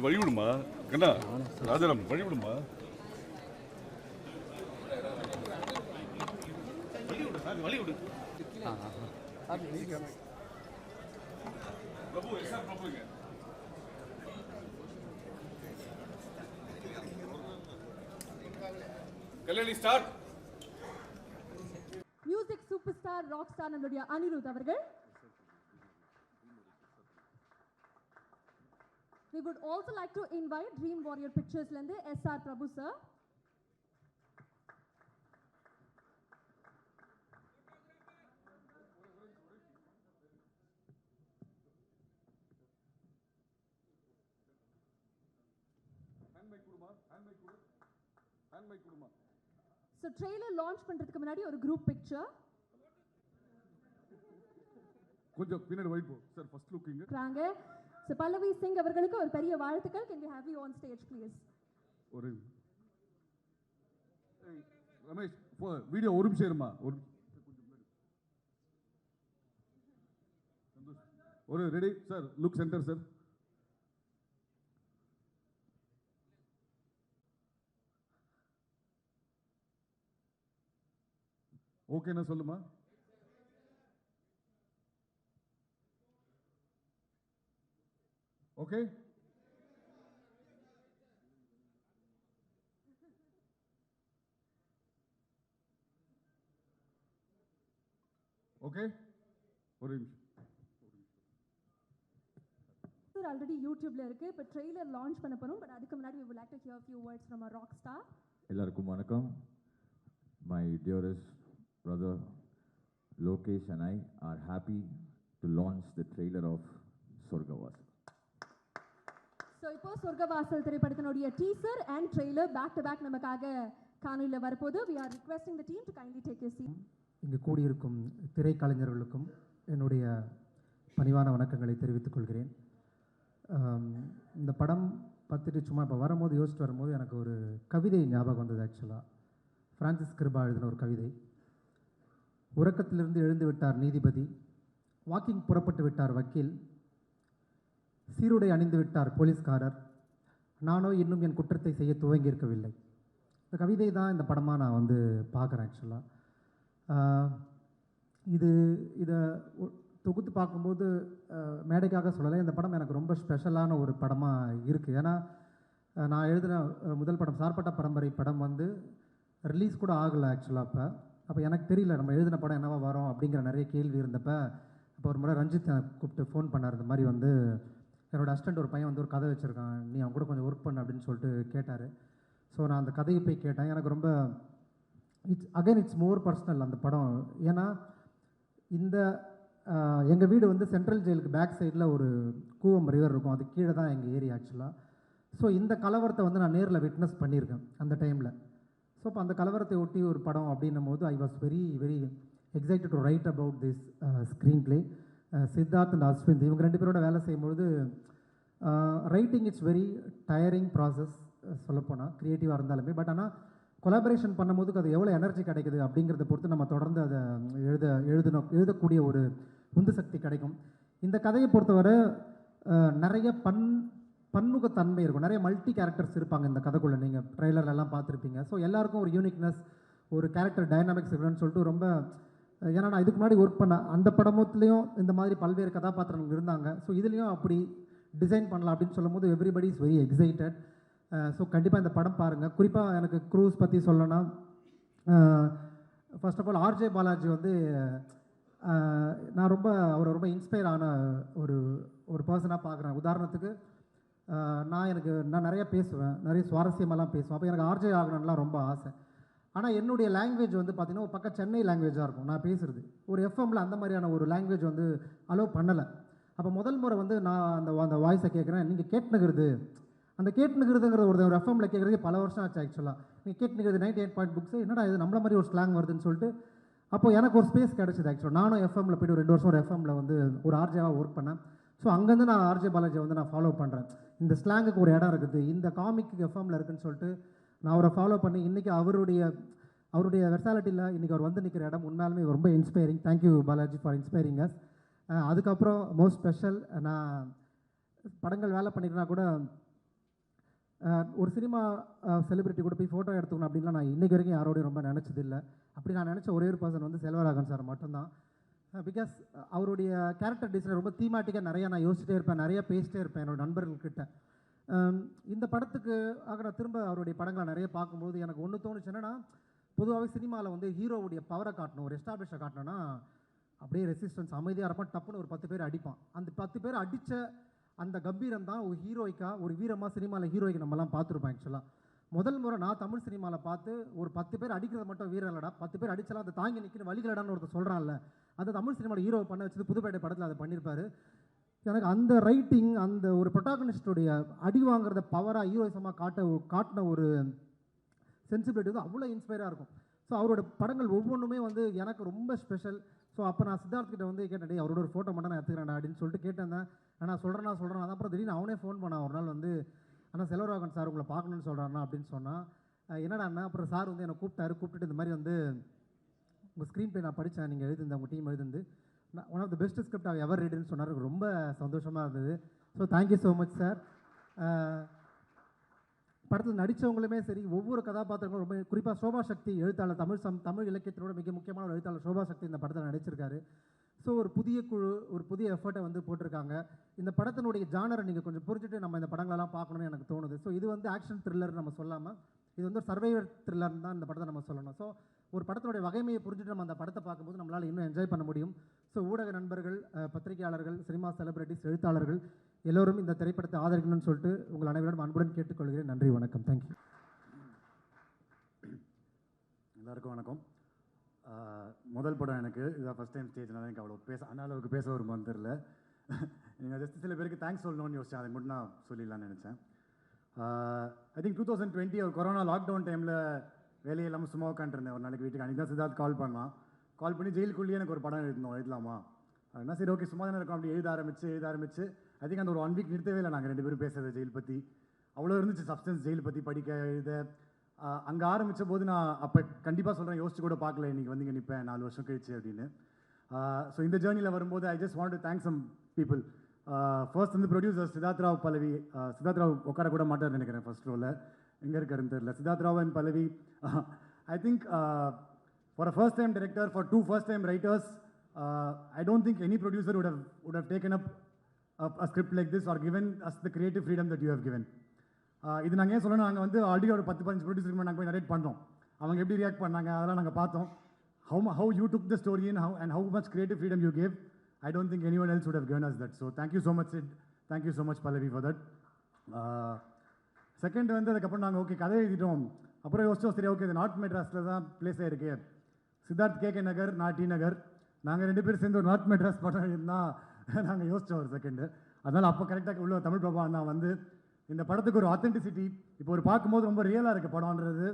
வழிவிடுமா கண்ணா ராஜாராம் வழிவிடுமா வழிவிடு பிரபு எஸ்ஆர் பிரபுங்க Kalyani start music superstar rock star நம்மளுடைய அனிருத் அவர்கள். We would also like to invite Dream Warrior Pictures lende SR Prabhu sir. hand mic கொடுமா. So trailer launch பண்றதுக்கு முன்னாடி ஒரு group picture. கொஞ்சம் பின்னாடி வைட் போ சார் ஃபர்ஸ்ட் லுக்கிங் ராங்க. So Pallavi Singh அவர்களுக்கு ஒரு பெரிய வாழ்த்துக்கள். Can we have you on stage please? ஒரு ரமேஷ் வீடியோ ஒரு நிமிஷம் இருமா ஒரு ready sir look centre sir ஓகேண்ணா சொல்லுமா ஓகே ஓகே ஒரு நிமிஷம் சார் ஆல்ரெடி யூடியூப்ல இருக்கு. இப்போ ட்ரெய்லர் லான்ச் பண்ண போறோம். பட் அதுக்கு முன்னாடி we would like to hear a few words from our rock star. எல்லாருக்கும் வணக்கம். My dearest brother Lokesh and I are happy to launch the trailer of Sorgavasal. So இப்போ சொர்க்கவாசல் திரைப்படத்தினுடைய teaser and trailer back to back நமக்காக காணொலியில வரப்போது. We are requesting the team to kindly take your seat. இங்கு கூடியிருக்கும் திரைக்கலைஞர்களுக்கும் என்னுடைய பணிவான வணக்கங்களை தெரிவித்துக் கொள்கிறேன். இந்த படம் பார்த்துட்டு சும்மா இப்போ வரும்போது யோசிச்சுட்டு வரும்போது எனக்கு ஒரு கவிதை ஞாபகம் வந்தது. ஆக்சுவலாக ஃப்ரான்சிஸ் கிருபா எழுதின ஒரு கவிதை. உறக்கத்திலிருந்து எழுந்து விட்டார் நீதிபதி, வாக்கிங் புறப்பட்டு விட்டார் வக்கீல், சீருடை அணிந்து விட்டார் போலீஸ்காரர், நானோ இன்னும் என் குற்றத்தை செய்ய துவங்கியிருக்கவில்லை. இந்த கவிதை தான் இந்த படமாக நான் வந்து பார்க்குறேன். ஆக்சுவலாக இதை தொகுத்து பார்க்கும்போது மேடைக்காக சொல்லலை, இந்த படம் எனக்கு ரொம்ப ஸ்பெஷலான ஒரு படமாக இருக்குது. ஏன்னா நான் எழுதின முதல் படம் சார்பட்ட பரம்பரை படம் வந்து ரிலீஸ் கூட ஆகலை ஆக்சுவலாக. அப்போ எனக்கு தெரியல நம்ம எழுதின படம் என்னவா வரும் அப்படிங்கிற நிறைய கேள்வி இருந்தப்போ அப்போ ஒரு முறை ரஞ்சித் கூப்பிட்டு ஃபோன் பண்ணார். இந்த மாதிரி வந்து என்னோடய அசிஸ்டண்ட் ஒரு பையன் வந்து ஒரு கதை வச்சுருக்கான், நீ அவன் கூட கொஞ்சம் ஒர்க் பண்ண அப்படின்னு சொல்லிட்டு கேட்டார். ஸோ நான் அந்த கதையை போய் கேட்டேன். எனக்கு ரொம்ப இட்ஸ் மோர் பர்சனல் அந்த படம். ஏன்னா இந்த எங்கள் வீடு வந்து சென்ட்ரல் ஜெயிலுக்கு பேக் சைடில் ஒரு கூவம் ரிவர் இருக்கும், அது கீழே தான் எங்கள் ஏரியா ஆக்சுவலாக. ஸோ இந்த கலவரத்தை வந்து நான் நேரில் விட்னஸ் பண்ணியிருக்கேன் அந்த டைமில். ஸோ இப்போ அந்த கலவரத்தை ஒட்டி ஒரு படம் அப்படின்னும் போது I was very very excited to write about this screenplay. Siddharth and Ashwinth இவங்க ரெண்டு பேரோட வேலை செய்யும்பொழுது writing it's very tiring process சொல்லப்போனால் க்ரியேட்டிவாக இருந்தாலுமே. பட் ஆனால் கொலாபரேஷன் பண்ணும்போது அது எவ்வளோ எனர்ஜி கிடைக்குது அப்படிங்கிறத பொறுத்து நம்ம தொடர்ந்து அதை எழுதக்கூடிய ஒரு உந்து சக்தி கிடைக்கும். இந்த கதையை பொறுத்தவரை நிறைய பன்முகத்தன்மை இருக்கும், நிறைய மல்டி கேரக்டர்ஸ் இருப்பாங்க இந்த கதைக்குள்ளே. நீங்கள் ட்ரெய்லர்லாம் பார்த்துருப்பீங்க. ஸோ எல்லாருக்கும் ஒரு யூனிக்னஸ், ஒரு கேரக்டர் டைனாமிக்ஸ் இருக்குன்னு சொல்லிட்டு ரொம்ப, ஏன்னா நான் இதுக்கு முன்னாடி ஒர்க் பண்ண அந்த படமத்துலேயும் இந்த மாதிரி பல்வேறு கதாபாத்திரங்கள் இருந்தாங்க. ஸோ இதுலேயும் அப்படி டிசைன் பண்ணலாம் அப்படின்னு சொல்லும் போது everybody is very excited. So கண்டிப்பாக இந்த படம் பாருங்கள். குறிப்பாக எனக்கு க்ரூஸ் பற்றி சொல்லணும்னா, first of all RJ Balaji வந்து நான் அவரை ரொம்ப இன்ஸ்பயர் ஆன ஒரு பர்சனாக பார்க்குறேன். உதாரணத்துக்கு நான் நிறைய பேசுவேன், நிறைய சுவாரஸ்யமெல்லாம் பேசுவேன். அப்போ எனக்கு ஆர்ஜே ஆகணும்லாம் ரொம்ப ஆசை. ஆனால் என்னுடைய லாங்குவேஜ் வந்து பார்த்திங்கன்னா ஒரு பக்கம் சென்னை லாங்குவேஜாக இருக்கும் நான் பேசுகிறது. ஒரு எஃப்எம்மில் அந்த மாதிரியான ஒரு லாங்குவேஜ் வந்து அலோவ் பண்ணலை. அப்போ முதல் முறை வந்து நான் அந்த வாய்ஸை கேட்குறேன். நீங்கள் கேட்டுனுங்கிறது, அந்த கேட்டுனுங்கிறதுங்கிற ஒரு எஃப்எம்மில் கேட்குறது பல வருஷம் ஆச்சு ஆக்சுவலாக. நீங்கள் கேட்டுனுங்கிறது 98 புக்ஸு என்னடா இது நம்மள மாதிரி ஒரு ஸ்லாங் வருதுன்னு சொல்லிட்டு அப்போ எனக்கு ஒரு ஸ்பேஸ் கிடச்சிது ஆக்சுவலாக. நானும் எஃப்எம்மில் போய்ட்டு ஒரு 2 வருஷம் ஒரு எஃப்எம்மில் வந்து ஒரு ஆர்ஜேவாக ஒர்க் பண்ணேன். ஸோ அங்கேருந்து நான் ஆர்ஜே பாலாஜியை வந்து நான் ஃபாலோ பண்ணுறேன். இந்த ஸ்லாங்குக்கு ஒரு இடம் இருக்குது, இந்த காமிக்கு எஃப்எம்மில் இருக்குதுன்னு சொல்லிட்டு நான் அவரை ஃபாலோ பண்ணி இன்றைக்கி அவருடைய வெர்சாலிட்டியில் இன்றைக்கி அவர் வந்து நிற்கிற இடம் உண்மையாலுமே ரொம்ப inspiring. Thank you Balaji for inspiring as. அதுக்கப்புறம் மோஸ்ட் ஸ்பெஷல், நான் படங்கள் வேலை பண்ணிட்டுனா கூட ஒரு சினிமா செலிபிரிட்டி கூட போய் ஃபோட்டோ எடுத்துக்கணும் அப்படின்லாம் நான் இன்றைக்கி வரைக்கும் யாரோடையும் ரொம்ப நினச்சதில்லை. அப்படி நான் நினச்ச ஒரே ஒரு பர்சன் வந்து செல்வராகவன் சார் மட்டும்தான். பிகாஸ் அவருடைய கேரக்டர் டிசைன் ரொம்ப தீமாட்டிக்காக நிறையா நான் யோசிச்சிட்டே இருப்பேன், நிறைய பேசிட்டே இருப்பேன் என்னோட நண்பர்கள்கிட்ட. இந்த படத்துக்கு நான் திரும்ப அவருடைய படங்களை நிறைய பார்க்கும்போது எனக்கு ஒன்று தோணுச்சு. என்னென்னா, பொதுவாகவே சினிமாவில் வந்து ஹீரோவுடைய பவரை காட்டணும், ஒரு எஸ்டாப்ளிஷை காட்டணும்னா அப்படியே ரெசிஸ்டன்ஸ் அமைதியாக இருப்பான், டப்புன்னு ஒரு 10 பேர் அடிப்பான். அந்த 10 பேர் அடித்த அந்த கம்பீரம் தான் ஒரு ஹீரோய்க்காக, ஒரு வீரமாக சினிமாவில் ஹீரோய்க்கு நம்மலாம் பார்த்துருப்போம். ஆக்சுவலாக முதல் முறை நான் தமிழ் சினிமாவில் பார்த்து ஒரு 10 பேர் அடிக்கிறது மட்டும் வீரம் இல்லடா, 10 பேர் அடிச்சலாம் அதை தாங்கி நிற்கிற வலிகளடான்னு ஒருத்தர் சொல்கிறான்ல, அது தமிழ் சினிமாவில் ஹீரோ பண்ண வச்சது புதுப்பேட்டை படத்தில் அதை பண்ணியிருப்பாரு. எனக்கு அந்த ரைட்டிங், அந்த ஒரு ப்ரொட்டாகனிஸ்டோடைய அடி வாங்குறத பவராக ஹீரோயிசமாக காட்டின ஒரு சென்சிபிலிட்டி வந்து அவ்வளோ இன்ஸ்பைராக இருக்கும். ஸோ அவரோட படங்கள் ஒவ்வொன்றுமே வந்து எனக்கு ரொம்ப ஸ்பெஷல். ஸோ அப்போ நான் சித்தார்த் கிட்ட வந்து கேட்டேன், அவரோட ஒரு ஃபோட்டோ மட்டும் நான் எடுத்துக்கிறேன் அப்படின்னு சொல்லிட்டு கேட்டேன். நான் சொல்கிறேன். அப்புறம் திடீர்னு அவனே ஃபோன் பண்ணான் ஒரு நாள் வந்து, ஆனால் செல்வராகவன் சார் உங்களை பார்க்கணுன்னு சொல்கிறாருண்ணா அப்படின்னு சொன்னான். என்னடா அண்ணா? அப்புறம் சார் வந்து என்னை கூப்பிட்டுட்டு இந்த மாதிரி வந்து உங்கள் ஸ்க்ரீன் ப்ளே நான் படித்தேன், நீங்கள் எழுதுந்து உங்கள் டீம் எழுதுந்து one of the best script of ever ரீடுன்னு சொன்னார். ரொம்ப சந்தோஷமாக இருந்தது. So thank you so much sir. படத்தில் நடித்தவங்களுமே சரி, ஒவ்வொரு கதாபாத்திரங்களும் ரொம்ப, குறிப்பாக சோபா சக்தி எழுத்தாளர், தமிழ் இலக்கியத்தினோட மிக முக்கியமான ஒரு எழுத்தாளர் சோபா சக்தி இந்த படத்தில் நடிச்சிருக்காரு. ஸோ ஒரு புதிய குழு, ஒரு புதிய எஃபர்ட்டை வந்து போட்டிருக்காங்க. இந்த படத்தினுடைய ஜானரை நீங்கள் கொஞ்சம் புரிஞ்சுட்டு நம்ம இந்த படங்களெல்லாம் பார்க்கணும்னு எனக்கு தோணுது. ஸோ இது வந்து ஆக்ஷன் த்ரில்லர் நம்ம சொல்லாமல், இது வந்து சர்வைவர் த்ரில்லர்னு தான் இந்த படத்தை நம்ம சொல்லணும். ஸோ ஒரு படத்தினுடைய வகைமையை புரிஞ்சுட்டு நம்ம அந்த படத்தை பார்க்கும்போது நம்மளால் இன்னும் என்ஜாய் பண்ண முடியும். ஸோ ஊடக நண்பர்கள், பத்திரிகையாளர்கள், சினிமா செலிபிரிட்டிஸ், எழுத்தாளர்கள் எல்லோரும் இந்த திரைப்படத்தை ஆதரிக்கணும்னு சொல்லிட்டு உங்கள் அனைவரிடம் அன்புடன் கேட்டுக்கொள்கிறேன். நன்றி, வணக்கம், தேங்க்யூ. எல்லாருக்கும் வணக்கம். முதல் படம் எனக்கு இதான் ஃபஸ்ட் டைம் ஸ்டேஜ்னால எனக்கு அவ்வளோ அளவுக்கு பேச வருமான்னு தெரில. நீங்கள் ஜஸ்ட் சில பேருக்கு தேங்க்ஸ் சொல்லணும்னு யோசிச்சேன், அதை மட்டும் நான் சொல்லிடலான்னு நினச்சேன். ஐ திங்க் 2020 ஒரு கொரோனா லாக்டவுன் டைமில் வேலையை இல்லாமல் சும்மா உட்காந்துருந்தேன் ஒரு நாளைக்கு வீட்டுக்கு. அன்றைக்கி தான் சித்தார்த் கால் பண்ணி ஜெயிலுக்குள்ளேயே எனக்கு ஒரு படம் எழுதலாமா அப்படின்னா, சரி ஓகே சும்மா தானே இருக்கும் அப்படி எழுத ஆரம்பிச்சு ஐ திங்க் அந்த ஒரு 1 வீக் நிறுத்தவே இல்லை. நாங்கள் 2 பேரும் பேசுறது ஜெயில் பற்றி அவ்வளோ இருந்துச்சு, சப்ஸ்டன்ஸ் ஜெயில் பற்றி படிக்க எழுத. அங்கே ஆரம்பித்த போது நான் அப்போ கண்டிப்பாக சொல்கிறேன், யோசிச்சு கூட பார்க்கல இன்றைக்கி வந்து இங்கே நிற்பேன் 4 வருஷம் கழிச்சு அப்படின்னு. ஸோ இந்த ஜேர்னியில் வரும்போது I just want to thank some people. First வந்து ப்ரொடியூசர் சித்தார்த் ராவ் பல்லவி. சித்தார்த் ராவ் உட்கார கூட மாட்டார்னு நினைக்கிறேன் ஃபர்ஸ்ட் ரோவில், எங்கே இருக்காருன்னு தெரியல. Siddharth Rao and Pallavi. I think for a first time director, for 2 first time writers, I don't think any producer would have taken up a script like this or given us the creative freedom that you have given. இது நாங்கள் ஏன் சொல்லணும், நாங்கள் வந்து already ஒரு 10-15 producer நாங்கள் போய் narrate பண்ணுறோம். அவங்க எப்படி ரியாக்ட் பண்ணாங்க அதெல்லாம் நாங்கள் பார்த்தோம். how you took the story and how much creative freedom you gave, I don't think anyone else would have given us that. So thank you so much Sid, thank you so much Pallavi for that. Second வந்து அதுக்கப்புறம் நாங்கள் okay கதை எழுதிட்டோம். அப்புறம் யோசிச்சோம், சரி okay இது north மெட்ராஸில் தான் பிளேஸ் ஆகிருக்கு. சித்தார்த் கேகே நகர், நான் டி நகர், நாங்கள் 2 பேரும் சேர்ந்து ஒரு நார்த் மெட்ராஸ் படம் இருந்தால் நாங்கள் யோசித்தோம் ஒரு செகண்டு. அதனால் அப்போ கரெக்டாக உள்ள தமிழ் பிரபா அண்ணா வந்து இந்த படத்துக்கு ஒரு ஆத்தென்டிசிட்டி, இப்போ ஒரு பார்க்கும்போது ரொம்ப ரியலாக இருக்குது படம்ன்றது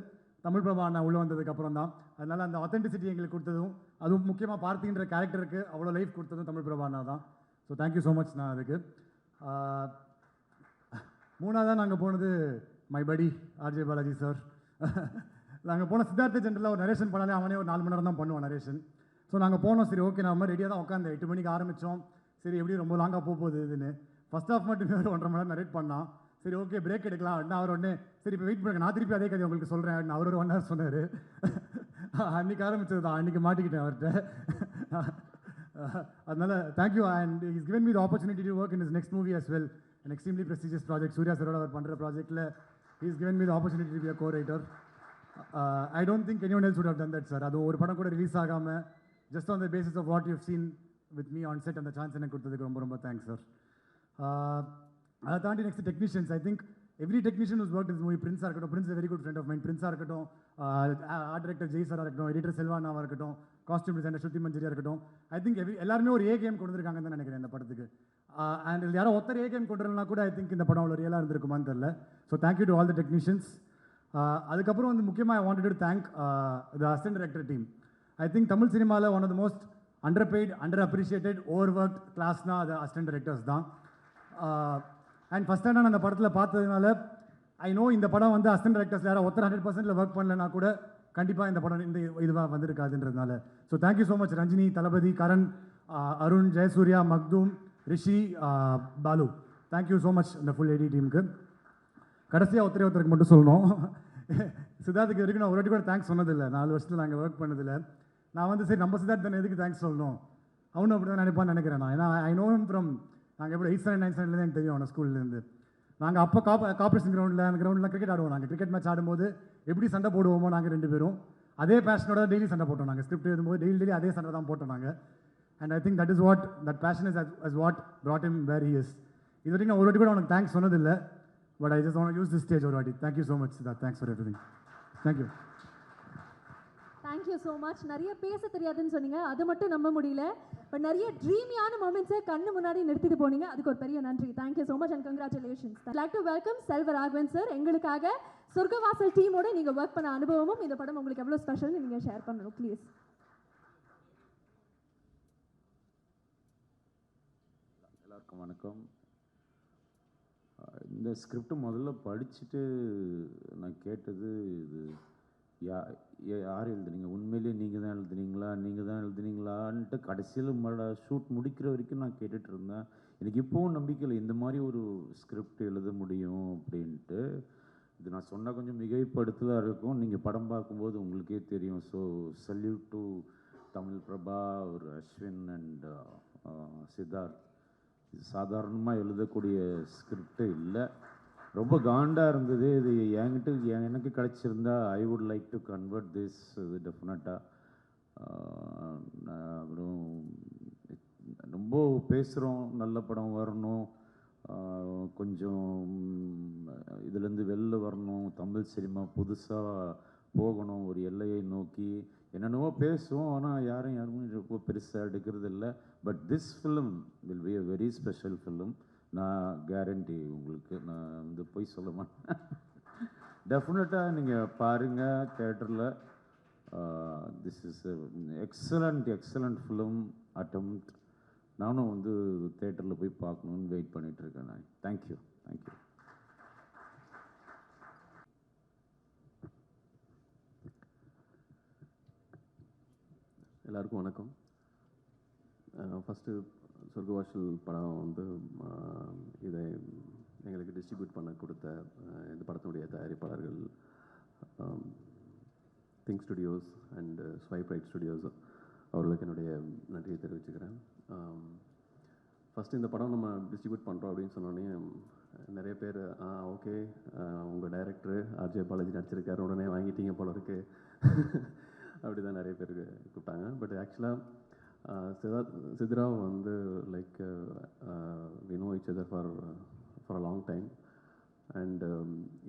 தமிழ் பிரபா அண்ணா உள்ளே வந்ததுக்கப்புறம் தான். அதனால் அந்த ஆத்தென்டிசிட்டி எங்களுக்கு கொடுத்ததும், அதுவும் முக்கியமாக பார்த்தின்ற கேரக்டருக்கு அவ்வளோ லைஃப் கொடுத்ததும் தமிழ் பிரபா அண்ணா தான். ஸோ தேங்க்யூ ஸோ மச் நான் அதுக்கு. மூணாவதாக நாங்கள் போனது மை படி ஆர்ஜே பாலாஜி சார். நாங்கள் போன சித்தார்த்த ஜென்ரலில் ஒரு நரேஷன் பண்ணாலே அவனே ஒரு 4 மணி நேரம் தான் பண்ணுவோம் நரேஷன். ஸோ நாங்கள் போனோம், சரி ஓகே நம்ம ரெடியாக தான் உட்காந்து 8 மணிக்கு ஆரம்பித்தோம். சரி எப்படி ரொம்ப லாங்காக போகுது இதுன்னு ஃபஸ்ட் ஹாஃப் மட்டுமே ஒரு 1.5 மணி நேரம் நரேட் பண்ணான். சரி ஓகே பிரேக் எடுக்கலாம் அப்படின்னா அவர் உடனே சரி இப்போ வெயிட் பண்ணுங்க நான் திருப்பி அதே கதை உங்களுக்கு சொல்கிறேன் அப்படின்னு அவர் ஒரு 1 ஹவர் சொன்னார். அன்றைக்கி ஆரம்பிச்சது தான், அன்றைக்கி மாட்டிக்கிட்டேன் அவர்கிட்ட. அதனால் thank you. And is given me the opportunity to work in his next movie as well, an extremely prestigious project. Suriya சரோட அவர் பண்ணுற ப்ராஜெக்டில் he is given me the opportunity to be a co-writer. I don't think anyone else would have done that sir. அது ஒரு படம் கூட release ஆகாமல் just on the basis of what you've seen with me on set அந்த chance எனக்கு கொடுத்ததுக்கு ரொம்ப ரொம்ப தேங்க்ஸ் சார். அதை தாண்டி next technicians. I think every technician who's worked in this movie, பிரின்ஸாக இருக்கட்டும், Prince very good friend of mind, பிரின்ஸாக இருக்கட்டும், ஆர்ட் டைரக்டர் ஜெய் சாராக இருக்கட்டும், எடிட்டர் செல்வானாவாக இருக்கட்டும், காஸ்டியூம் டிசைனர் ஸ்ருதி மஞ்சரியாக இருக்கட்டும், ஐ திங்க் எல்லாருமே ஒரு கேம் கொண்டு வந்திருக்காங்கன்னு தான் நினைக்கிறேன் இந்த படத்துக்கு. அண்ட் இது யாரோ ஒருத்தர் கேம் கொண்டு வரலனா கூட ஐ திங்க் இந்த படம் அவ்வளோ ரியலாக இருந்திருக்குமான்னு தெரியல. So thank you to all the technicians. அதுக்கப்புறம் வந்து முக்கியமாக I wanted to thank the assistant director team. I think Tamil சினிமாவில் one of the most underpaid, underappreciated, over work கிளாஸ்னால் அது அசிஸ்டன்ட் டைரக்டர்ஸ் தான். அண்ட் ஃபஸ்ட் டைம் நான் அந்த படத்தில் பார்த்ததுனால ஐ நோ இந்த படம் வந்து அசிஸ்டன்ட் டைரக்டர்ஸ் யாராவது ஒருத்தர் 100% ஒர்க் பண்ணலனா கூட கண்டிப்பாக இந்த படம் இந்த இதுவாக வந்திருக்காதுன்றதுனால. So thank you so much Ranjini, தளபதி, Karan, Arun, Jayasurya, Maqdoom, Rishi, Balu, thank you so much இந்த ஃபுல் ஏடி டீமுக்கு. கடைசியாக ஒருத்தருக்கு மட்டும் சொல்லணும். சித்தார்த்துக்கு வரைக்கும் நான் ஒரு வாட்டி கூட தேங்க்ஸ் சொன்னதில்லை. 4 வருஷத்தில் நாங்கள் ஒர்க் பண்ணதில்லை. நான் வந்து சரி நம்ம சித்தார்த் தானே எதுக்கு தேங்க்ஸ் சொல்லணும், அவனும் அப்படி தான் நினைப்பான்னு நினைக்கிறேன் நான். ஏன்னா ஐ நோ ஹிம் ஃப்ரம் நாங்கள் எப்படி 8th standard 9th standardலேருந்து எனக்கு தெரியும் அவனை ஸ்கூல்லேருந்து. நாங்கள் அப்போ கார்பரேஷன் கிரவுண்டில் கிரவுண்டில் கிரிக்கெட் ஆடுவோம். நாங்கள் கிரிக்கெட் மேட்ச் ஆடும்போது எப்படி சண்டை போடுவோமோ நாங்கள் 2 பேரும் அதே பேஷனோட டெய்லி சண்டை போட்டோம். நாங்கள் ஸ்கிரிப்ட் எழுதும்போது டெய்லி அதே சண்டை தான் போட்டோம் நாங்கள். And I think that fashion is what brought him where he is. இது வரைக்கும் நான் ஒரு வாட்டி கூட அவனுக்கு தேங்க்ஸ் சொன்னதில்லை. But I just want use this stage ஒரு வாட்டி. Thank you so much Siddharth. Thanks for everything. Thank you. Thank you so much. நிறைய பேச தெரியாதுன்னு சொன்னீங்க, அது மட்டும் நம்ப முடியல. பட் நிறைய ட்ரீமியான மூமெண்ட்ஸை கண்ணு முன்னாடி நிறுத்திட்டு போனீங்க, அதுக்கு ஒரு பெரிய நன்றி. Thank you so much and congratulations. I like to welcome Selvaraghavan sir. எங்களுக்காக சொர்க்கவாசல் டீமோட நீங்கள் ஒர்க் பண்ண அனுபவமும் இந்த படம் உங்களுக்கு எவ்வளோ ஸ்பெஷல்னு நீங்கள் ஷேர் பண்ணணும் ப்ளீஸ். எல்லாருக்கும் வணக்கம். இந்த ஸ்கிரிப்ட் முதல்ல படிச்சுட்டு நான் கேட்டது, இது யார் எழுதுனீங்க, உண்மையிலேயே நீங்கள் தான் எழுதுனீங்களான்ட்டு கடைசியில் ஷூட் முடிக்கிற வரைக்கும் நான் கேட்டுட்டு இருந்தேன். எனக்கு இப்போவும் நம்பிக்கை இல்லை இந்த மாதிரி ஒரு ஸ்கிரிப்ட் எழுத முடியும் அப்படின்ட்டு. இது நான் சொன்னால் கொஞ்சம் மிகைப்படுத்ததாக இருக்கும், நீங்கள் படம் பார்க்கும்போது உங்களுக்கே தெரியும். So salute to Tamil Prabha, ஒரு அஸ்வின் அண்ட் சித்தார்த். இது சாதாரணமாக எழுதக்கூடிய ஸ்கிரிப்டே இல்லை, ரொம்ப காண்டாக இருந்தது. இது எனக்கு கிடச்சிருந்தா I would like to convert this. இது டெஃபினட்டாக அப்புறம் ரொம்ப பேசுகிறோம், நல்ல படம் வரணும், கொஞ்சம் இதுலேருந்து வெளில வரணும், தமிழ் சினிமா புதுசாக போகணும் ஒரு எல்லையை நோக்கி, என்னென்னவோ பேசுவோம். ஆனால் யாரும் ரொம்ப பெருசாக எடுக்கிறது இல்லை. But this film will be a very special film. நான் கேரண்டி உங்களுக்கு, நான் வந்து போய் சொல்ல மாட்டேன். டெஃபினட்டாக நீங்கள் பாருங்கள் தேட்டரில். This is excellent film attempt. நானும் வந்து தேட்டரில் போய் பார்க்கணுன்னு வெயிட் பண்ணிகிட்ருக்கேன் நான். தேங்க்யூ. எல்லாருக்கும் வணக்கம். ஃபஸ்ட்டு சொர்க்கவாசல் படம் வந்து இதை எங்களுக்கு டிஸ்ட்ரிபியூட் பண்ண கொடுத்த இந்த படத்தினுடைய தயாரிப்பாளர்கள் think studios and swipe right studios அவர்களுக்கு என்னுடைய நன்றியை தெரிவிச்சுக்கிறேன். ஃபஸ்ட்டு இந்த படம் நம்ம டிஸ்ட்ரிபியூட் பண்ணுறோம் அப்படின்னு சொன்னோடனே நிறைய பேர் ஓகே உங்கள் டைரக்டர் ஆர்ஜே பாலாஜி நடிச்சிருக்காரு, உடனே வாங்கிட்டீங்க போல இருக்கு அப்படி தான் நிறைய பேர் கூப்பிட்டாங்க. பட் ஆக்சுவலாக சித்ராவ் வந்து like we know each other for a long time. And